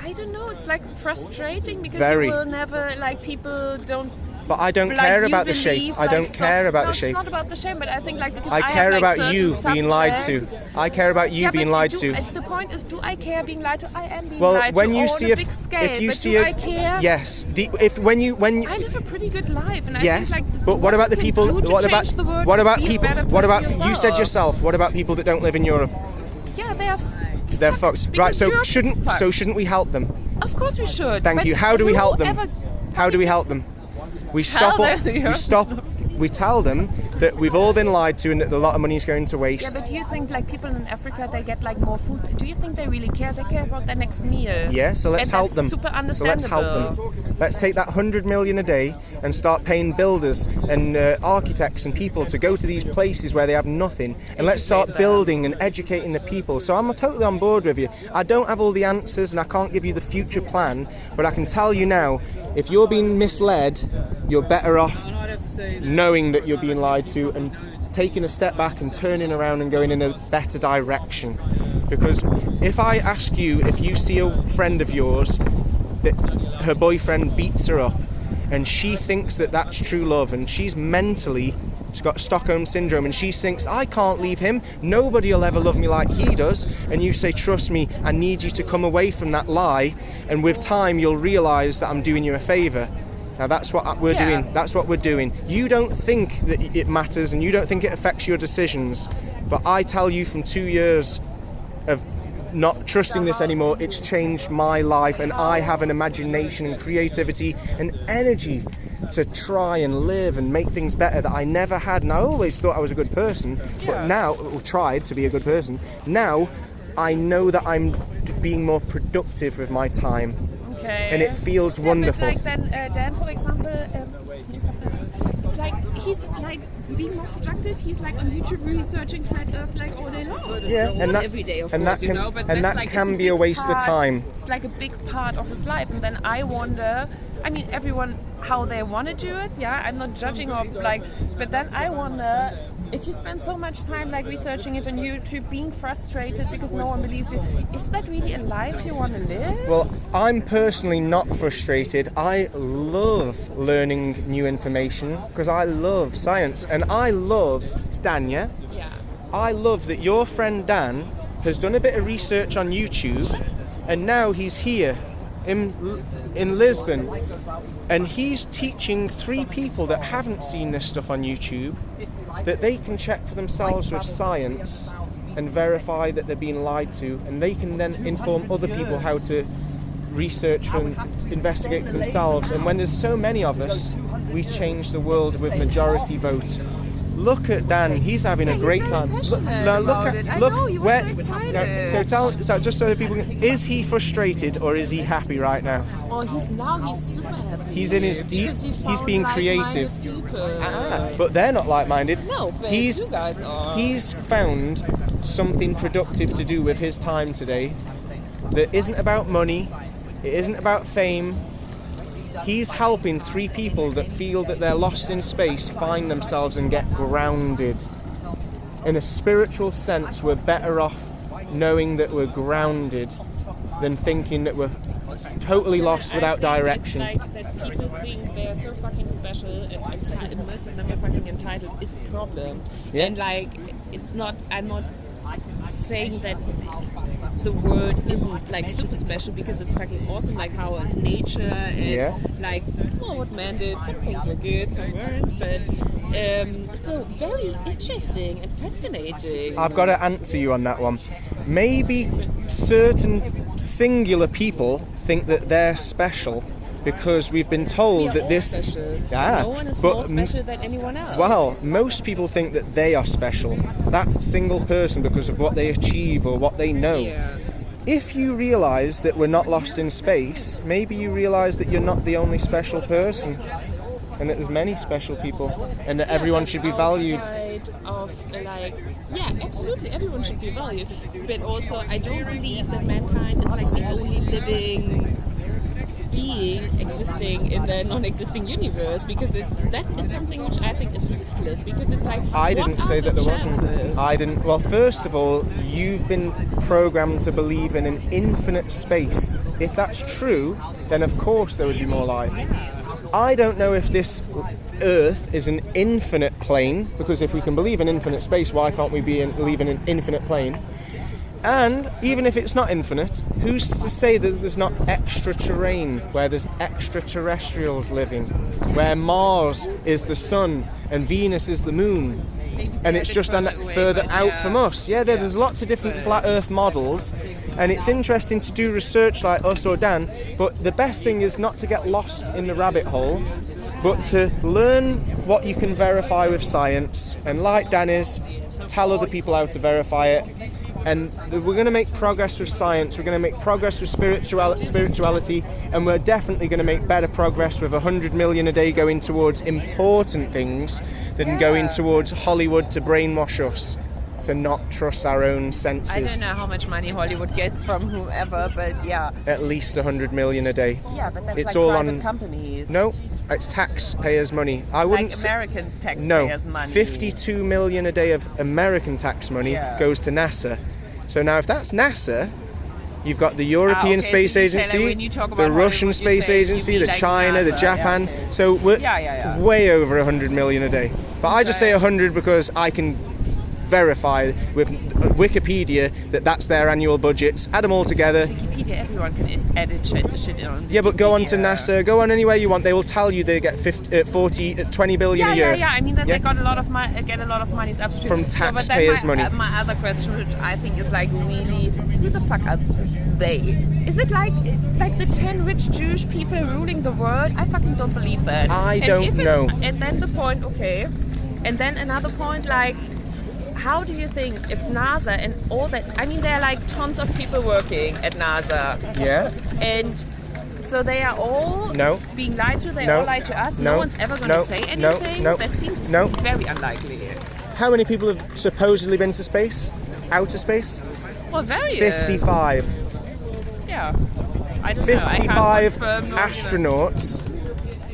I don't know. It's like frustrating because you will never like people don't. But I don't care about the shape. I don't care about the shape. It's not about the shape, but I think like because I care have, like, about you being lied to. I care about you being lied to. The point is, do I care being lied to? I am being well, lied when to you on see a big scale. if you but see do I care? Yes. When you I live a pretty good life, and I yes. think like. But what about the people? What about people? What about you said yourself? What about people that don't live in Europe? Yeah, they're fucked. Right. So shouldn't we help them? Of course we should. Thank you. How do we help them? How do we help them? We tell them that we've all been lied to and that a lot of money is going to waste. Yeah, but do you think like people in Africa, they get like more food? Do you think they really care? They care about their next meal. Yeah, so let's help them. Super understandable. So let's help them. Let's take that 100 million a day and start paying builders and architects and people to go to these places where they have nothing, and let's start building and educating the people. So I'm totally on board with you. I don't have all the answers and I can't give you the future plan, but I can tell you now, if you're being misled, you're better off knowing that you're being lied to and taking a step back and turning around and going in a better direction. Because if I ask you, if you see a friend of yours that her boyfriend beats her up and she thinks that that's true love, and she's got Stockholm syndrome and she thinks, I can't leave him, nobody will ever love me like he does, and you say, trust me, I need you to come away from that lie, and with time you'll realise that I'm doing you a favour. Now that's what we're doing. That's what we're doing. You don't think that it matters and you don't think it affects your decisions, but I tell you from 2 years of not trusting this anymore. It's changed my life, and I have an imagination and creativity and energy to try and live and make things better that I never had. And I always thought I was a good person, but now, or tried to be a good person. Now, I know that I'm being more productive with my time. Okay. And it feels wonderful. But like then, Dan, for example, it's like he's like being more productive. He's like on YouTube researching flat Earth like all day long. Yeah, and not that, every day, of and course, that can, you know. But and that's that like, can it's be a big waste of part- time. It's like a big part of his life, and then I wonder. I mean, everyone how they want to do it. Yeah, I'm not judging of like, but then I wonder. If you spend so much time like researching it on YouTube, being frustrated because no one believes you, is that really a life you want to live? Well, I'm personally not frustrated. I love learning new information because I love science, and I love Dan. Yeah, I love that your friend Dan has done a bit of research on YouTube, and now he's here in Lisbon, and he's teaching 3 people that haven't seen this stuff on YouTube that they can check for themselves with science and verify that they're being lied to, and they can then inform other people how to research and investigate for themselves. And when there's so many of us, we change the world with majority vote. Look at Dan; he's having a great time. So just so that people can, is he frustrated or is he happy right now? Well, he's super happy. He's in his he's being creative. But they're not like-minded. No, but you guys are. He's found something productive to do with his time today that isn't about money, it isn't about fame. He's helping 3 people that feel that they're lost in space find themselves and get grounded. In a spiritual sense, we're better off knowing that we're grounded than thinking that we're totally lost without direction. It's like that people think they're so fucking special, and most of them are fucking entitled is a problem. Yeah. And like, it's not. I'm not saying that the word isn't like super special, because it's fucking awesome, like how nature and like what man did. Some things were good, some weren't, but still very interesting and fascinating. I've got to answer you on that one. Maybe certain singular people think that they're special because we've been told that this special. Yeah, no one is but more special than anyone else. Well, most people think that they are special, that single person, because of what they achieve or what they know. Yeah. If you realise that we're not lost in space, maybe you realise that you're not the only special person, and that there's many special people, and that everyone should be valued. Of like, yeah, absolutely, everyone should be valued. But also, I don't believe that mankind is like the only living being existing in the non-existing universe, because that is something which I think is ridiculous, because it's like, I didn't say that there wasn't. I didn't. Well, first of all, you've been programmed to believe in an infinite space. If that's true, then of course there would be more life. I don't know if this Earth is an infinite plane, because if we can believe in infinite space, why can't we believe in an infinite plane? And even if it's not infinite, who's to say that there's not extra terrain where there's extraterrestrials living, where Mars is the sun and Venus is the moon, and it's just further out from us? Yeah, there's lots of different flat Earth models, and it's interesting to do research like us or Dan, but the best thing is not to get lost in the rabbit hole, but to learn what you can verify with science, and like Dan is, tell other people how to verify it. And we're going to make progress with science, we're going to make progress with spirituality, and we're definitely going to make better progress with 100 million a day going towards important things than going towards Hollywood to brainwash us to not trust our own senses. I don't know how much money Hollywood gets from whoever, but yeah. At least 100 million a day. Yeah, but that's it's like all private on companies. No, it's taxpayers' money. I wouldn't like American taxpayers' money. 52 million a day of American tax money goes to NASA. So now if that's NASA, you've got the European Space Agency, the Russian Space Agency, the China, the Japan. Yeah. So we're way over 100 million a day. But I just say 100 because I can verify with Wikipedia that that's their annual budgets. Add them all together. Wikipedia, everyone can edit shit on. Yeah, but go on to Wikipedia. NASA, go on anywhere you want. They will tell you they get 20 billion a year. Yeah. I mean that Yeah. they got a lot of money, get a lot of money absolutely From but then taxpayers' money. My other question, which I think is like really, who the fuck are they? Is it like the 10 rich Jewish people ruling the world? I fucking don't believe that. I don't know. And then the point, okay, and then another point, like, how do you think if NASA and all that? I mean, there are like tons of people working at NASA. Yeah? And so they are all No. being lied to. They No. all lied to us. No. No one's ever going No. to say No. anything. No. That seems No. very unlikely. How many people have supposedly been to space? Outer space? Well, very. 55. Yeah. I don't know. I 55 can't confirm nor deny. astronauts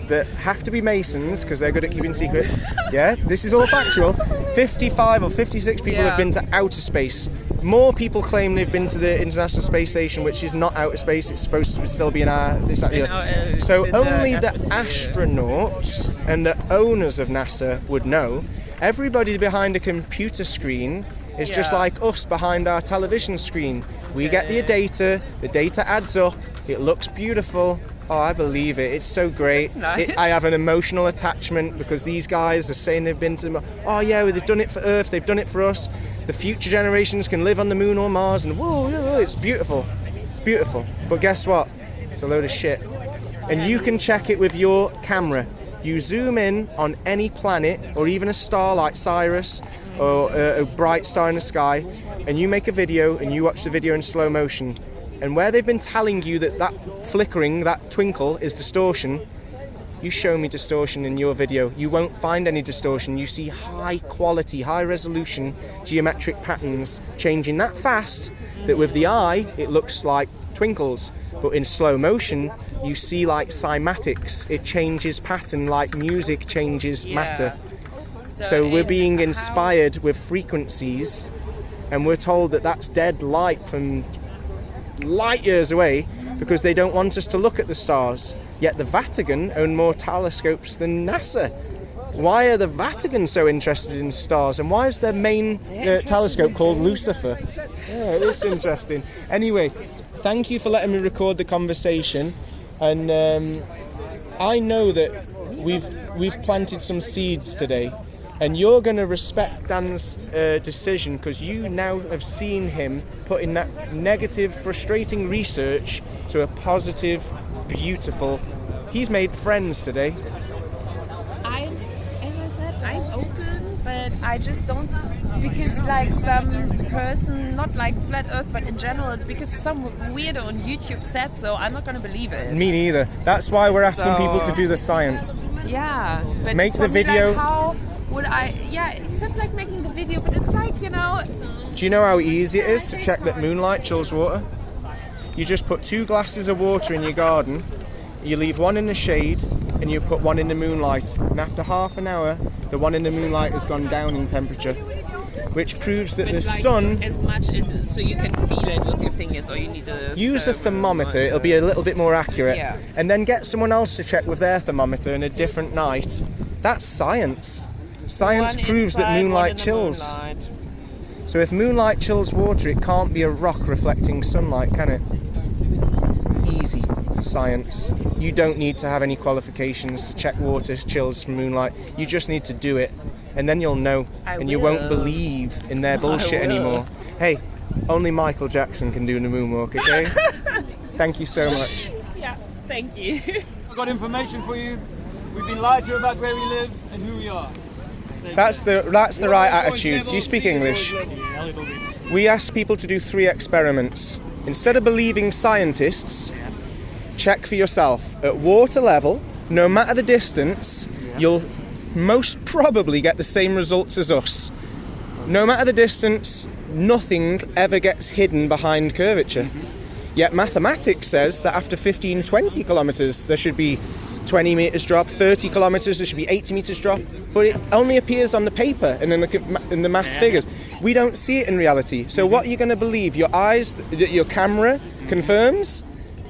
that have to be Masons because they're good at keeping secrets. Yeah, this is all factual. 55 or 56 people Yeah. have been to outer space. More people claim they've been to the International Space Station, which is not outer space. It's supposed to still be in our this, that, the other. So in the only the atmosphere. astronauts and the owners of NASA would know. Everybody behind a computer screen is just Yeah. like us behind our television screen. We get the data adds up, it looks beautiful. Oh, I believe it. It's so great. That's nice. I have an emotional attachment because these guys are saying they've been to. Oh yeah, well, they've done it for Earth. They've done it for us. The future generations can live on the moon or Mars, and whoa, yeah, it's beautiful. It's beautiful. But guess what? It's a load of shit. And you can check it with your camera. You zoom in on any planet or even a star like Sirius or a bright star in the sky, and you make a video and you watch the video in slow motion. And where they've been telling you that flickering, that twinkle is distortion, you show me distortion in your video. You won't find any distortion. You see high quality, high resolution geometric patterns changing that fast that with the eye it looks like twinkles. But in slow motion you see like cymatics. It changes pattern like music changes matter. So we're being inspired with frequencies, and we're told that that's dead light from light years away because they don't want us to look at the stars. Yet the Vatican own more telescopes than NASA. Why are the Vatican so interested in stars, and why is their main telescope called Lucifer? Yeah, it is interesting. Anyway, thank you for letting me record the conversation, and I know that we've planted some seeds today. And you're going to respect Dan's decision because you now have seen him putting that negative, frustrating research to a positive, beautiful. He's made friends today. As I said, I'm open, but I just don't, because like some person, not like Flat Earth, but in general, because some weirdo on YouTube said so, I'm not going to believe it. Me neither. That's why we're asking So- people to do the science. Yeah. But Make it's the for me, video- Like, how would I, except like making the video, but it's like, Do you know how easy it is to check that Moonlight chills water? You just put 2 glasses of water in your garden, you leave one in the shade, and you put one in the moonlight. And after half an hour, the one in the moonlight has gone down in temperature, which proves that the sun... as much as, so you can feel it with your fingers, or you need to... Use a thermometer, it'll be a little bit more accurate. Yeah. And then get someone else to check with their thermometer in a different night. That's science. Science proves that moonlight chills. So if moonlight chills water, it can't be a rock reflecting sunlight, can it? Easy for science. You don't need to have any qualifications to check water chills from moonlight. You just need to do it, and then you'll know, and you won't believe in their bullshit anymore. Hey, only Michael Jackson can do the moonwalk, okay? Thank you so much. Yeah, thank you. We've got information for you. We've been lied to about where we live and who we are. That's the right attitude. Do you speak English? We asked people to do 3 experiments. Instead of believing scientists, check for yourself. At water level, no matter the distance, you'll most probably get the same results as us. No matter the distance, nothing ever gets hidden behind curvature. Yet mathematics says that after 15, 20 kilometers, there should be 20 meters drop, 30 kilometers, there should be 80 meters drop, but it only appears on the paper and in the math figures. We don't see it in reality. So what are you going to believe? Your eyes, your camera confirms,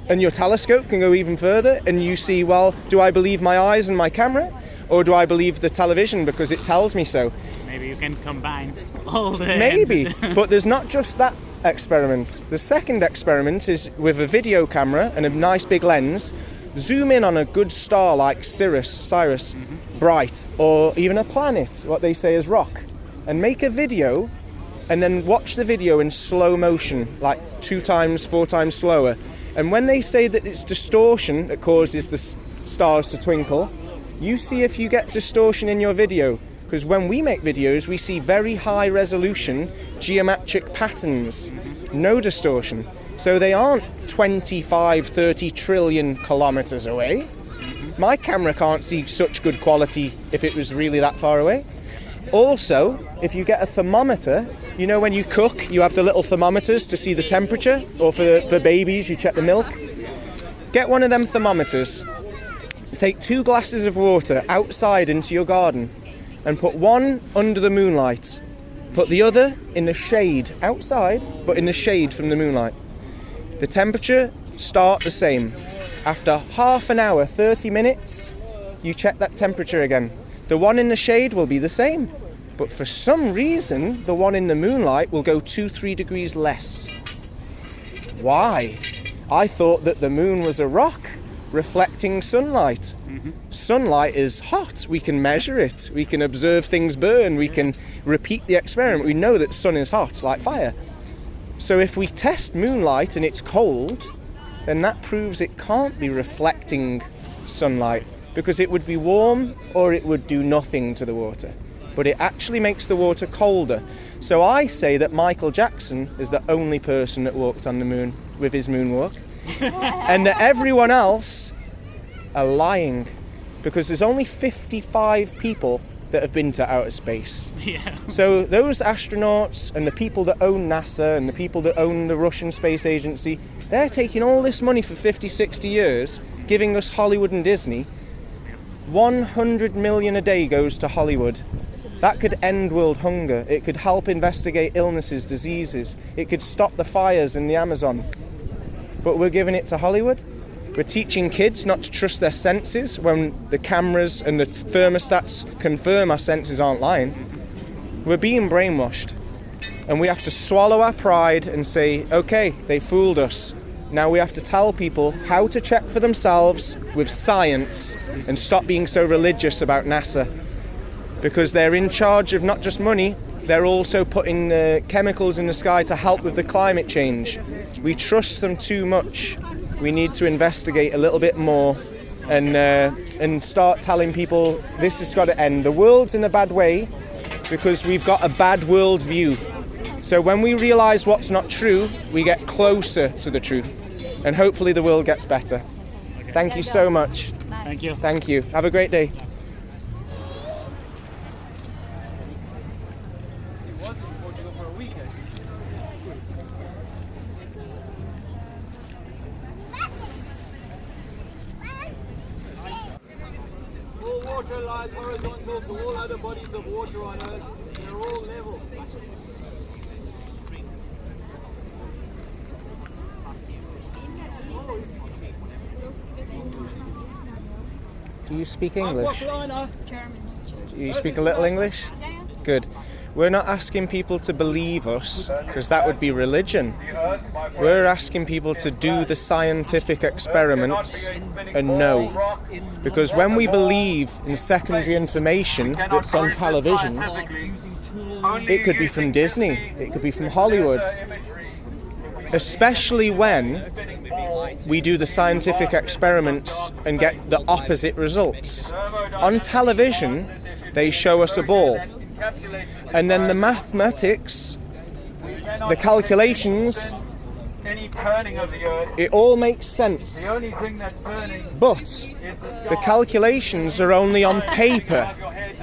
and your telescope can go even further, and you see, well, do I believe my eyes and my camera, Or do I believe the television because it tells me so? Maybe you can combine all the Maybe, but there's not just that experiment. The second experiment is with a video camera and a nice big lens. Zoom in on a good star like Sirius, bright, or even a planet, what they say is rock, and make a video, and then watch the video in slow motion, like 2 times, 4 times slower. And when they say that it's distortion that causes the stars to twinkle, you see if you get distortion in your video. Because when we make videos, we see very high resolution geometric patterns, no distortion. So they aren't 25, 30 trillion kilometers away. My camera can't see such good quality if it was really that far away. Also, if you get a thermometer, you know when you cook, you have the little thermometers to see the temperature, or for babies, you check the milk. Get one of them thermometers. Take 2 glasses of water outside into your garden and put one under the moonlight. Put the other in the shade outside, but in the shade from the moonlight. The temperature start the same. After half an hour, 30 minutes, you check that temperature again. The one in the shade will be the same, but for some reason, the one in the moonlight will go 2-3 degrees less. Why? I thought that the moon was a rock reflecting sunlight. Sunlight is hot. We can measure it. We can observe things burn. We can repeat the experiment. We know that sun is hot, like fire. So if we test moonlight and it's cold, then that proves it can't be reflecting sunlight, because it would be warm or it would do nothing to the water. But it actually makes the water colder. So I say that Michael Jackson is the only person that walked on the moon with his moonwalk, and that everyone else are lying, because there's only 55 people that have been to outer space. Yeah. So those astronauts and the people that own NASA and the people that own the Russian Space Agency, they're taking all this money for 50, 60 years, giving us Hollywood and Disney. 100 million a day goes to Hollywood. That could end world hunger. It could help investigate illnesses, diseases. It could stop the fires in the Amazon. But we're giving it to Hollywood. We're teaching kids not to trust their senses when the cameras and the thermostats confirm our senses aren't lying. We're being brainwashed. And we have to swallow our pride and say, okay, they fooled us. Now we have to tell people how to check for themselves with science and stop being so religious about NASA. Because they're in charge of not just money, they're also putting chemicals in the sky to help with the climate change. We trust them too much. We need to investigate a little bit more and start telling people this has got to end. The world's in a bad way because we've got a bad world view. So when we realise what's not true, we get closer to the truth, and hopefully the world gets better. Okay. Thank you so much. Thank you. Thank you. Have a great day. He was in Portugal for a week, actually. All water lies horizontal to all other bodies of water on Earth. They're all level. Do you speak English? German. Do you speak a little English? Yeah. Good. We're not asking people to believe us, because that would be religion. We're asking people to do the scientific experiments and know. Because when we believe in secondary information that's on television, it could be from Disney, it could be from Hollywood. Especially when we do the scientific experiments and get the opposite results. On television, they show us a ball. And then the mathematics, the calculations, Any turning of the Earth, it all makes sense. the only thing that's turning But is the sky. the calculations are only on paper.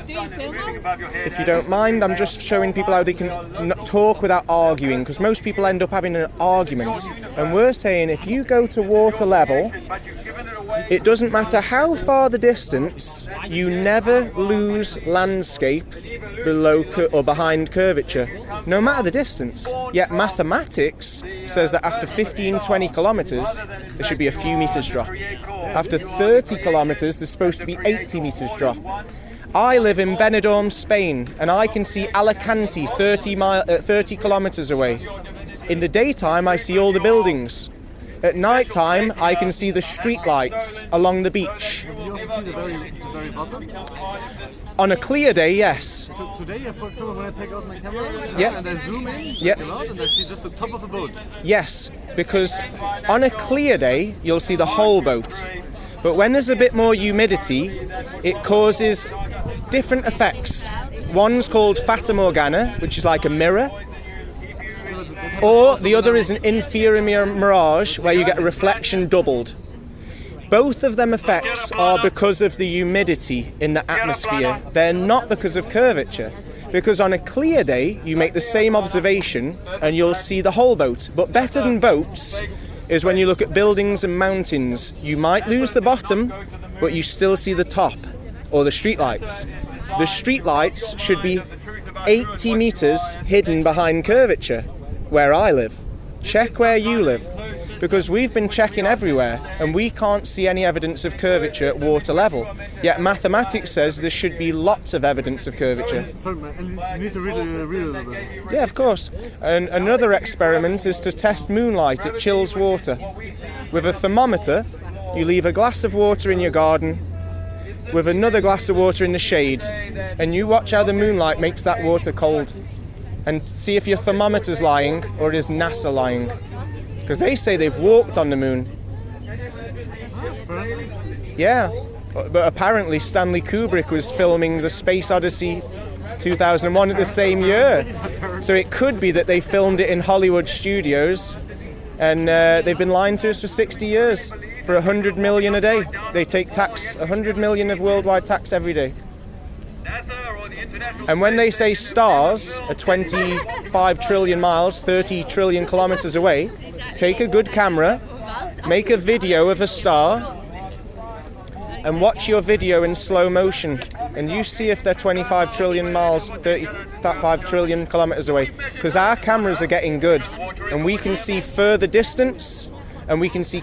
Do you film us? If you don't mind, I'm just showing people how they can talk without arguing, because most people end up having an argument. And we're saying if you go to water level, it doesn't matter how far the distance, you never lose landscape below or behind curvature, no matter the distance. Yet mathematics says that after 15-20 kilometers, there should be a few meters drop. After 30 kilometers, there's supposed to be 80 meters drop. I live in Benidorm, Spain, and I can see Alicante 30 kilometers away. In the daytime, I see all the buildings. At night time, I can see the street lights along the beach. You also see the very bottom? On a clear day, yes. Today, for example, when I take out my camera Yeah. and I zoom in, Yeah. and I see just the top of the boat. Yes, because on a clear day, you'll see the whole boat. But when there's a bit more humidity, it causes different effects. One's called Fata Morgana, which is like a mirror. Or the other is an inferior mirage, where you get a reflection doubled. Both of them effects are because of the humidity in the atmosphere. They're not because of curvature. Because on a clear day, you make the same observation and you'll see the whole boat. But better than boats is when you look at buildings and mountains. You might lose the bottom, but you still see the top, or the streetlights. The streetlights should be 80 meters hidden behind curvature, where I live. Check where you live, because we've been checking everywhere and we can't see any evidence of curvature at water level. Yet mathematics says there should be lots of evidence of curvature. Sorry, man, you need to read a little bit. Yeah, of course. And another experiment is to test moonlight. It chills water. With a thermometer, you leave a glass of water in your garden with another glass of water in the shade, and you watch how the moonlight makes that water cold. And see if your thermometer's lying or is NASA lying. Because they say they've walked on the moon. Yeah, but apparently Stanley Kubrick was filming the Space Odyssey 2001 at the same year. So it could be that they filmed it in Hollywood studios and they've been lying to us for 60 years for 100 million a day. They take tax, 100 million of worldwide tax every day. And when they say stars are 25 trillion miles, 30 trillion kilometers away, take a good camera, make a video of a star, and watch your video in slow motion, and you see if they're 25 trillion miles, 35 trillion kilometers away. Because our cameras are getting good, and we can see further distance, and we can see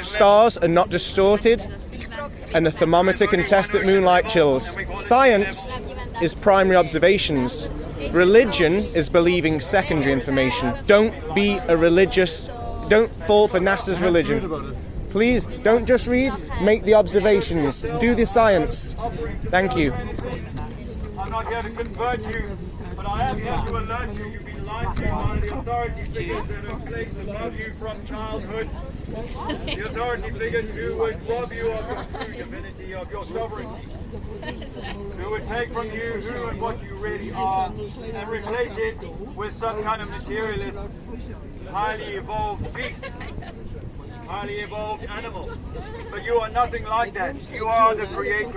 stars are not distorted, and the thermometer can test that moonlight chills. Science is primary observations. Religion is believing secondary information. Don't be a religious, don't fall for NASA's religion. Please, don't just read, make the observations. Do the science. Thank you. I'm not here to convert you, but I am here to alert you. You've been lied to by the authority figures that have placed above you from childhood. The authority figures who would rob you of your true divinity, of your sovereignty. Who would take from you who and what you really are and replace it with some kind of materialist, highly evolved beast, highly evolved animal. But you are nothing like that. You are the creator,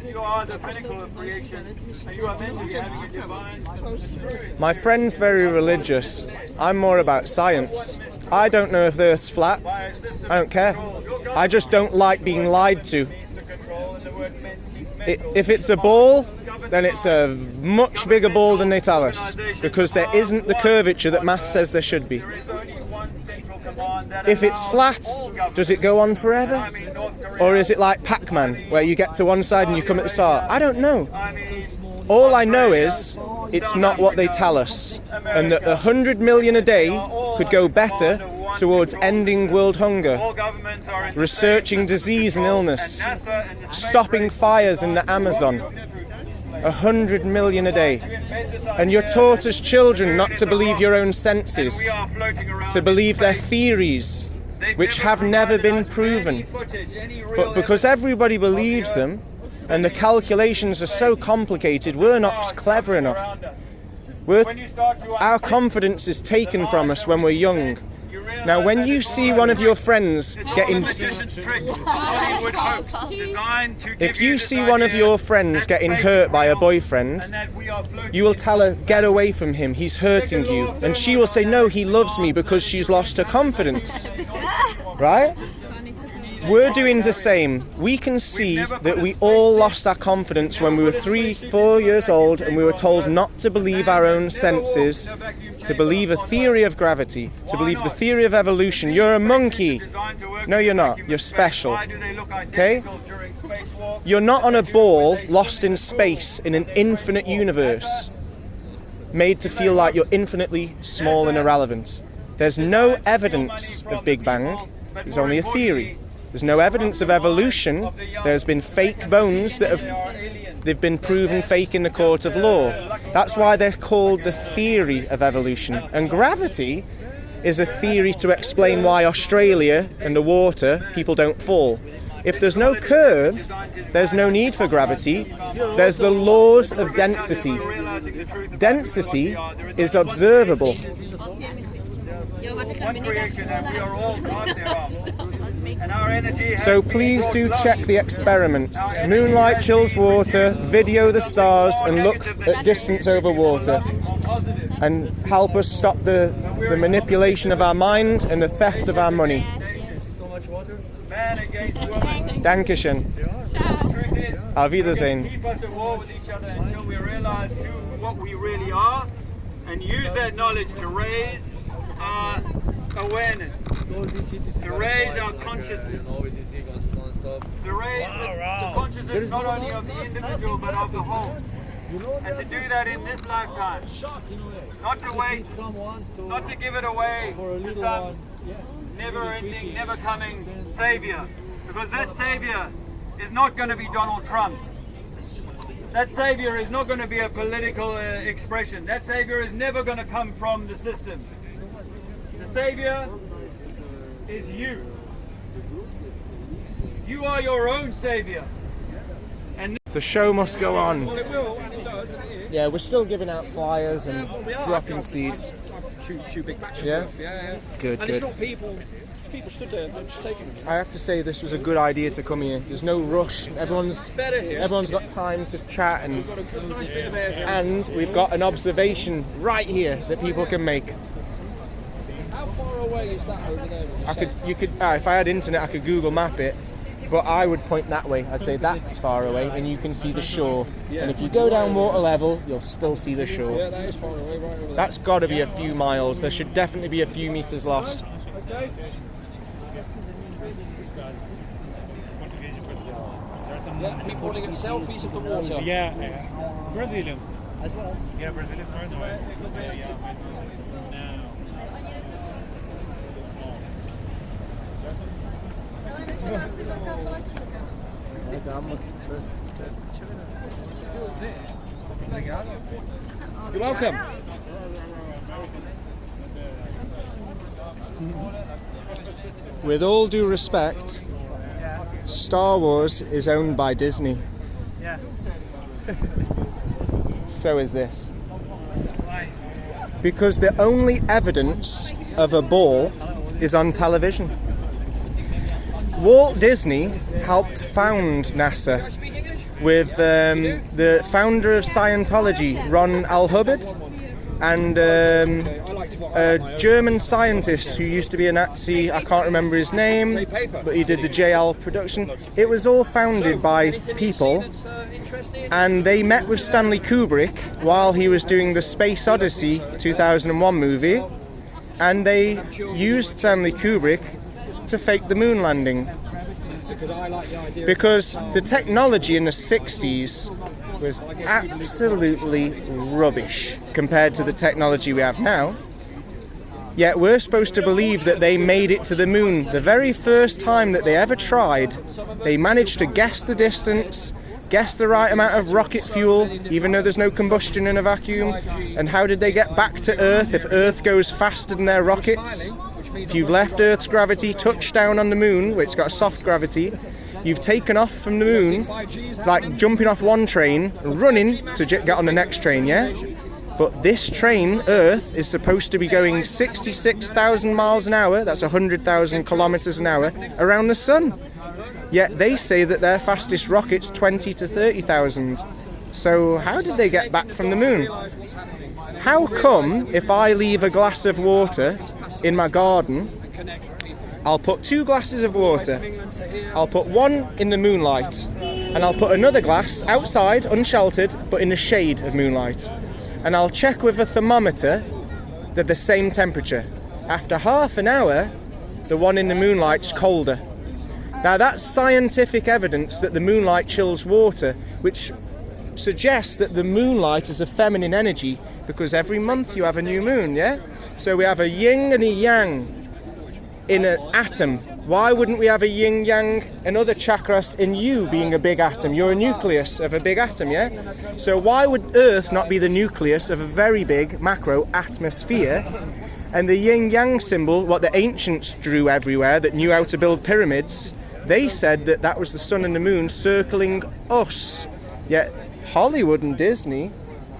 you are the pinnacle of creation, and you are meant to be having a divine experience. My friend's very religious. I'm more about science. I don't know if the Earth's flat. I don't care. I just don't like being lied to. If it's a ball, then it's a much bigger ball than they tell us, because there isn't the curvature that math says there should be. If it's flat, does it go on forever? Or is it like Pac-Man, where you get to one side and you come at the start? I don't know. All I know is it's not what they tell us, and that 100 million a day could go better towards ending world hunger, researching disease and illness, stopping fires in the Amazon. 100 million a day. And you're taught as children not to believe your own senses, to believe their theories, which have never been proven. But because everybody believes them, and the calculations are so complicated, we're not clever enough. Our confidence is taken from us when we're young. Now, when you see one of your friends getting... If you see one of your friends getting hurt by a boyfriend, you will tell her, get away from him, he's hurting you. And she will say, no, he loves me, because she's lost her confidence. Right? We're doing the same. We can see that we all lost our confidence when we were 3-4 years old and we were told not to believe our own senses to believe a theory of gravity, to believe the theory of evolution. You're a monkey. No, you're not. You're special. Okay? You're not on a ball lost in space in an infinite universe, made to feel like you're infinitely small and irrelevant. There's no evidence of Big Bang. There's only a theory. There's no evidence of evolution. There's been fake bones that they've been proven fake in the court of law. That's why they're called the theory of evolution. And gravity is a theory to explain why Australia and the water, people don't fall. If there's no curve, there's no need for gravity. There's the laws of density. Density is observable. So please do check the experiments. Moonlight chills water, video the stars, and look at distance over water. And help us stop the manipulation of our mind and the theft of our money. Dankeschön. Auf Wiedersehen. Keep us at war with each other until we realize what we really are and use that knowledge to raise our awareness, to raise our consciousness, to raise the consciousness not only of the individual but of the whole. And to do that in this lifetime. Not to wait, not to give it away to some never-ending, never-coming savior. Because that savior is not going to be Donald Trump. That savior is not going to be a political expression. That savior is never going to come from the system. The savior is you. You are your own savior. And the show must go on. Yeah, we're still giving out flyers and dropping seeds. Two big batches. Yeah? Yeah. Good, and good. it's not people stood there, they're just taking them. I have to say this was a good idea to come here. There's no rush. Everyone's got time to chat and We've got a nice bit of air here. and we've got an observation right here that people can make. How far away is that over there? If I had internet, I could Google map it, but I would point that way. I'd say that's far away, and you can see the shore. And if you go down water level, you'll still see the shore. Yeah, that is far away, right over there. That's got to be a few miles. There should definitely be a few meters lost. Okay. Yeah, people want to get selfies of the water. Yeah, Brazilian As well. Yeah, Brazilian right away. You're welcome. With all due respect, Star Wars is owned by Disney. Yeah. So is this. Because the only evidence of a ball is on television. Walt Disney helped found NASA with the founder of Scientology, Ron Al Hubbard, and a German scientist who used to be a Nazi. I can't remember his name, but he did the JL production. It was all founded by people, and they met with Stanley Kubrick while he was doing the Space Odyssey 2001 movie, and they used Stanley Kubrick to fake the moon landing. Because the technology in the 60s was absolutely rubbish compared to the technology we have now. Yet we're supposed to believe that they made it to the moon. The very first time that they ever tried, they managed to guess the distance, guess the right amount of rocket fuel, even though there's no combustion in a vacuum. And how did they get back to Earth if Earth goes faster than their rockets? If you've left Earth's gravity, touched down on the moon, which has got a soft gravity, you've taken off from the moon. It's like jumping off one train, running to get on the next train, yeah? But this train, Earth, is supposed to be going 66,000 miles an hour, that's 100,000 kilometers an hour, around the sun. Yet they say that their fastest rocket's 20 to 30,000. So how did they get back from the moon? How come if I leave a glass of water in my garden, I'll put 2 glasses of water, I'll put one in the moonlight, and I'll put another glass outside, unsheltered, but in the shade of moonlight. And I'll check with a thermometer They're the same temperature. After half an hour, the one in the Moonlight's colder. Now that's scientific evidence that the Moonlight chills water, which suggests that the Moonlight is a feminine energy, because every month you have a new moon, yeah? So we have a yin and a yang in an atom. Why wouldn't we have a yin, yang, and other chakras in you being a big atom? You're a nucleus of a big atom, yeah? So why would Earth not be the nucleus of a very big macro atmosphere? And the yin-yang symbol, what the ancients drew everywhere that knew how to build pyramids, they said that that was the sun and the moon circling us. Yet Hollywood and Disney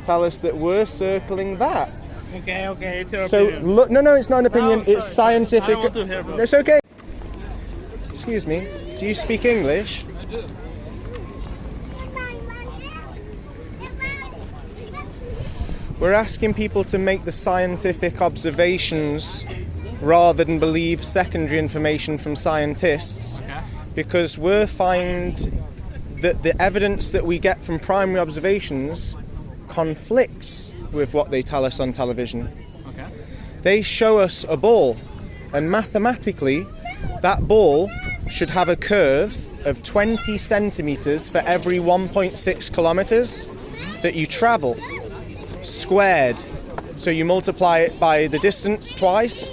tell us that we're circling that. Okay, it's your So opinion. look, no, it's not an opinion. Oh, it's sorry. scientific. I want to hear about it. It's okay. Excuse me. Do you speak English? We're asking people to make the scientific observations rather than believe secondary information from scientists, because we find that the evidence that we get from primary observations conflicts with what they tell us on television. Okay. They show us a ball, and mathematically that ball should have a curve of 20 centimeters for every 1.6 kilometers that you travel, squared. So you multiply it by the distance twice.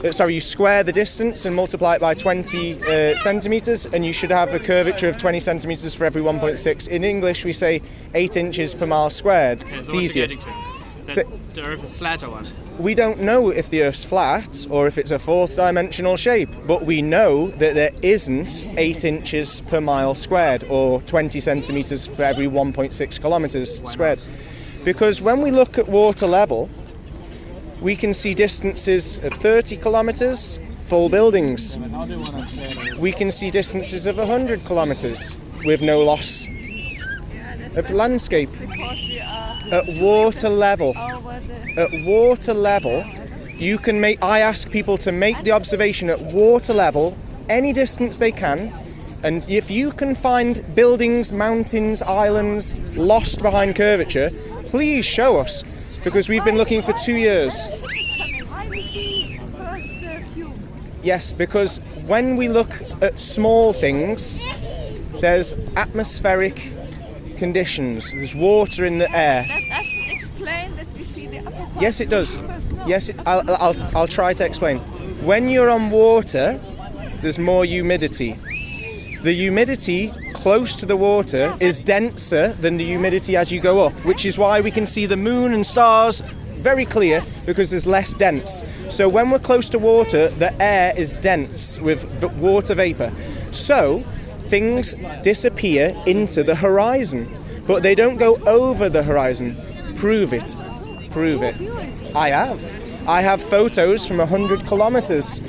You square the distance and multiply it by 20 centimeters, and you should have a curvature of 20 centimeters for every 1.6. In English, we say 8 inches per mile squared. Okay, It's so what's easier. getting to? So- That the Earth is flat or what? We don't know if the Earth's flat or if it's a fourth dimensional shape, but we know that there isn't 8 inches per mile squared or 20 centimeters for every 1.6 kilometers squared. Because when we look at water level, we can see distances of 30 kilometers, full buildings. We can see distances of 100 kilometers with no loss of landscape. At water level, you can make. I ask people to make the observation at water level, any distance they can, and if you can find buildings, mountains, islands lost behind curvature, please show us, because we've been looking for 2 years. Yes, because when we look at small things, there's atmospheric conditions. There's water in the air. That doesn't explain that we see the upper part. Yes, it does. Yes, I'll try to explain. When you're on water, there's more humidity. The humidity close to the water is denser than the humidity as you go up, which is why we can see the moon and stars very clear, because there's less dense. So when we're close to water, the air is dense with water vapor. So things disappear into the horizon, but they don't go over the horizon. Prove it. Prove it. I have photos from 100 kilometers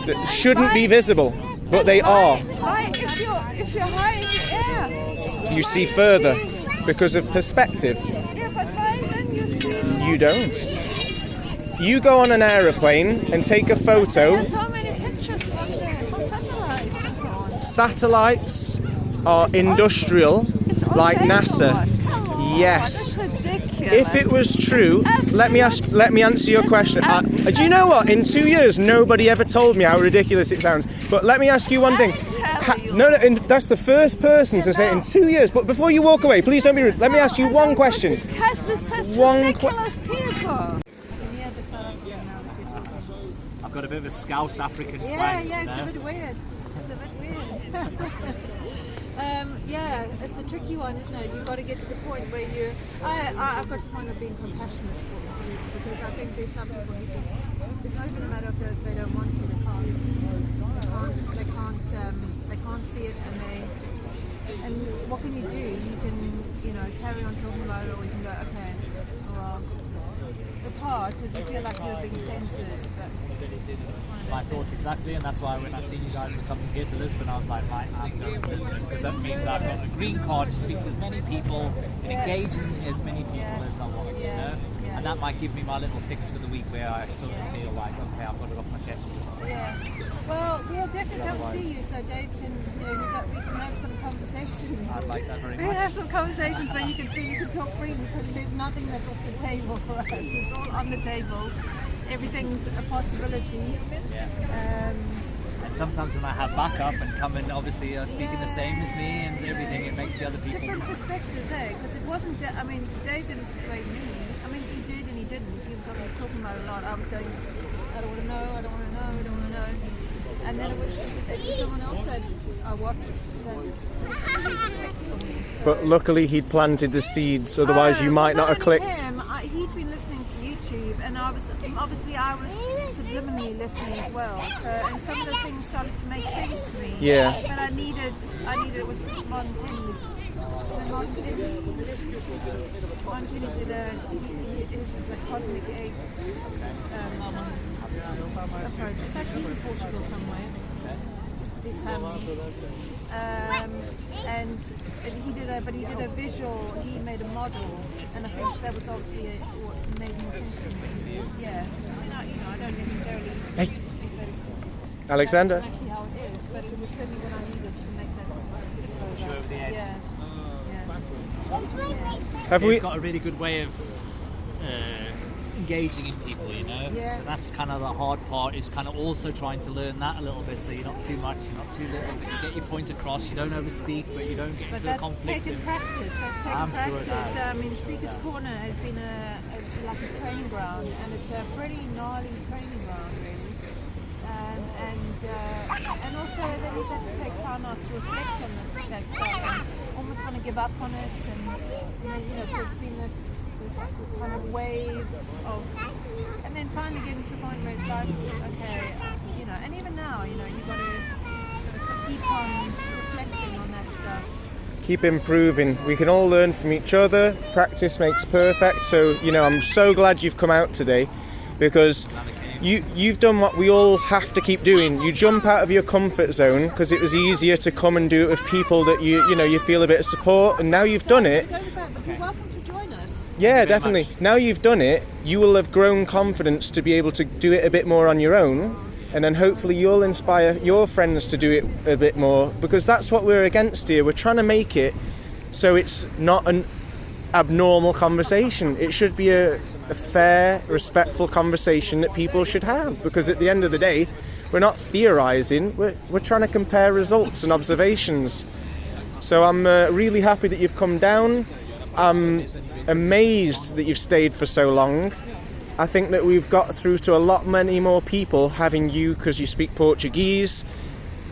that shouldn't be visible, but they are. Why, if you're high in the air? You see further because of perspective. Yeah, but why then you see? You don't. You go on an aeroplane and take a photo. There's so many pictures from satellites and so on. Satellites are industrial, It's all like paper NASA. work. Come on, Yes. That's ridiculous. If it was true, let me answer your question. Do you know what? In 2 years, nobody ever told me how ridiculous it sounds. But let me ask you one thing. That's the first person to say it in 2 years. But before you walk away, please don't be rude. Let me ask you one question. Because we're such One ridiculous people. I've got a bit of a Scouse African twang. Yeah, it's a bit weird. Yeah, it's a tricky one, isn't it? You've got to get to the point where I've got to the point of being compassionate to you, because I think there's some people who just, it's not even a matter of that they don't want to, they can't see it, and what can you do? You can, carry on talking about it, or you can go, okay, well, it's hard because you feel like you're being censored, but That's my thoughts exactly, and that's why when I seen you guys were coming here to Lisbon, I was like, right, I'm going to Lisbon, because that means I've got the green card to speak to as many people and engage as many people as I want, And that might give me my little fix for the week where I sort of feel like, okay, I've got it off my chest. yeah. Well, we'll definitely come see you, so Dave can, we can have some conversations. I'd like that very We can much. have some conversations where you can talk freely, because there's nothing that's off the table for us. It's all on the table. everything's a possibility. And sometimes when I have backup and come and obviously speaking the same as me and everything, it makes the other people... Different perspective there, because it wasn't... I mean, Dave didn't persuade me. I mean, he did and he didn't. He was talking about it a lot. I was going, I don't want to know, I don't want to know, I don't want to know. And then it was someone else that I watched that clicked for me. So. But luckily he'd planted the seeds, otherwise you might not have clicked. He'd been listening to YouTube, and I was subliminally listening as well. So, and some of the things started to make sense to me. Yeah. But I needed it was Martin Penny's. Martin Penny did his is a cosmic egg approach. In fact, he's in Portugal somewhere with his family. And he did a visual. He made a model, and I think that was obviously what made more sense to me. Yeah, I mean, I don't necessarily. Hey, Alexander. That's exactly how it is, but it was certainly what I needed to make that. Show over the edge. Yeah. Have we? It's got a really good way of engaging in people, you know. Yeah. So that's kind of the hard part. Is kind of also trying to learn that a little bit. So you're not too much, you're not too little, but you get your point across. You don't overspeak, but you don't get into a conflict. Taken practice. That's taken I'm practice. sure it has. I mean, Speaker's Corner has been like his training ground, and it's a pretty gnarly training ground, really. And also then he's had to take time out to reflect on that stuff and almost want to give up on it, and so it's been this kind of wave of, and then finally getting to the point where it's like, okay, and even now, you've got to keep on reflecting on that stuff. Keep improving. We can all learn from each other. Practice makes perfect. So, I'm so glad you've come out today, because you've done what we all have to keep doing. You jump out of your comfort zone because it was easier to come and do it with people that you feel a bit of support, and now you've done it. You're welcome to join us. Yeah, definitely. Now you've done it, you will have grown confidence to be able to do it a bit more on your own, and then hopefully you'll inspire your friends to do it a bit more, because that's what we're against here. We're trying to make it so it's not an abnormal conversation. It should be a fair, respectful conversation that people should have, because at the end of the day, we're not theorizing, we're trying to compare results and observations. So I'm really happy that you've come down. I'm amazed that you've stayed for so long. I think that we've got through to many more people having you, because you speak Portuguese.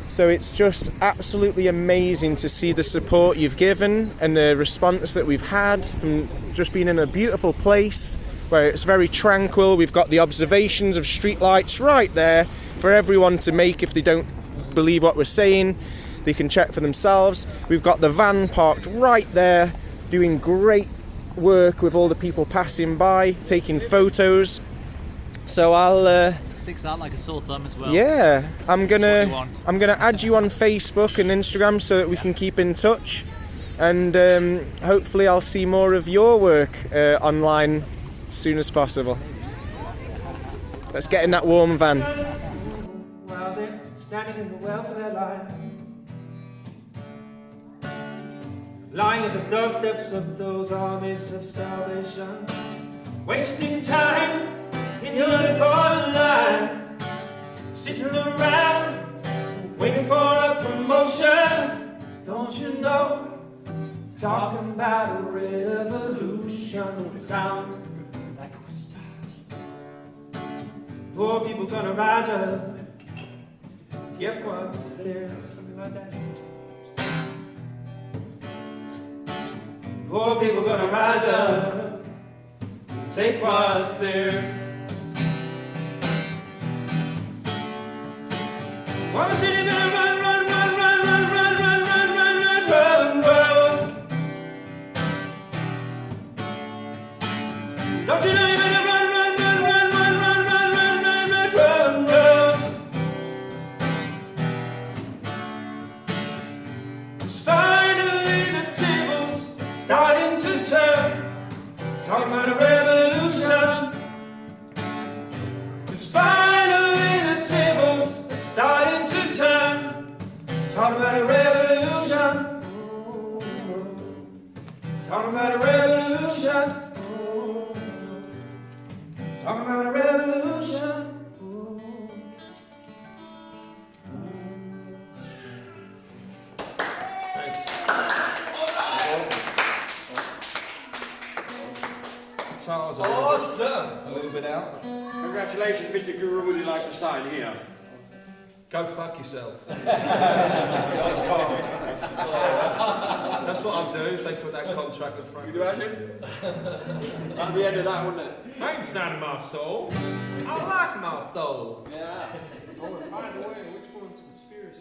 So it's just absolutely amazing to see the support you've given and the response that we've had from just being in a beautiful place where it's very tranquil. We've got the observations of streetlights right there for everyone to make. If they don't believe what we're saying, they can check for themselves. We've got the van parked right there, doing great work with all the people passing by, taking photos. So it sticks out like a sore thumb as well. Yeah, I'm gonna add you on Facebook and Instagram so that we can keep in touch, and hopefully I'll see more of your work online as soon as possible. Let's get in that warm van. While they're standing in the welfare line, lying at the doorsteps of those armies of salvation, wasting time in your unemployment lines, sitting around waiting for a promotion. Don't you know, talking about a revolution sounds like a start. Poor people gonna rise up to get what's theirs, something like that. Poor people gonna rise up and take what's theirs. One city better run, run, run, run, run, run, run, run, run, run, run, run. Don't you know you better run, run, run, run, run, run, run, run, run, run, run. 'Cause finally the table's starting to turn. Talking about a revolution. 'Cause finally the table's starting to turn. Talking about a revolution. Talking about a revolution. Talking about a revolution. guitars are Awesome! a little bit out. Congratulations, Mr. Guru. Would you like to sign here? Go fuck yourself. That's what I'd do if they put that contract in front of me. Can you imagine? That'd be the end of that, wouldn't it? I ain't signing my soul. I like my soul. Yeah. Oh, by the way, which one's conspiracy?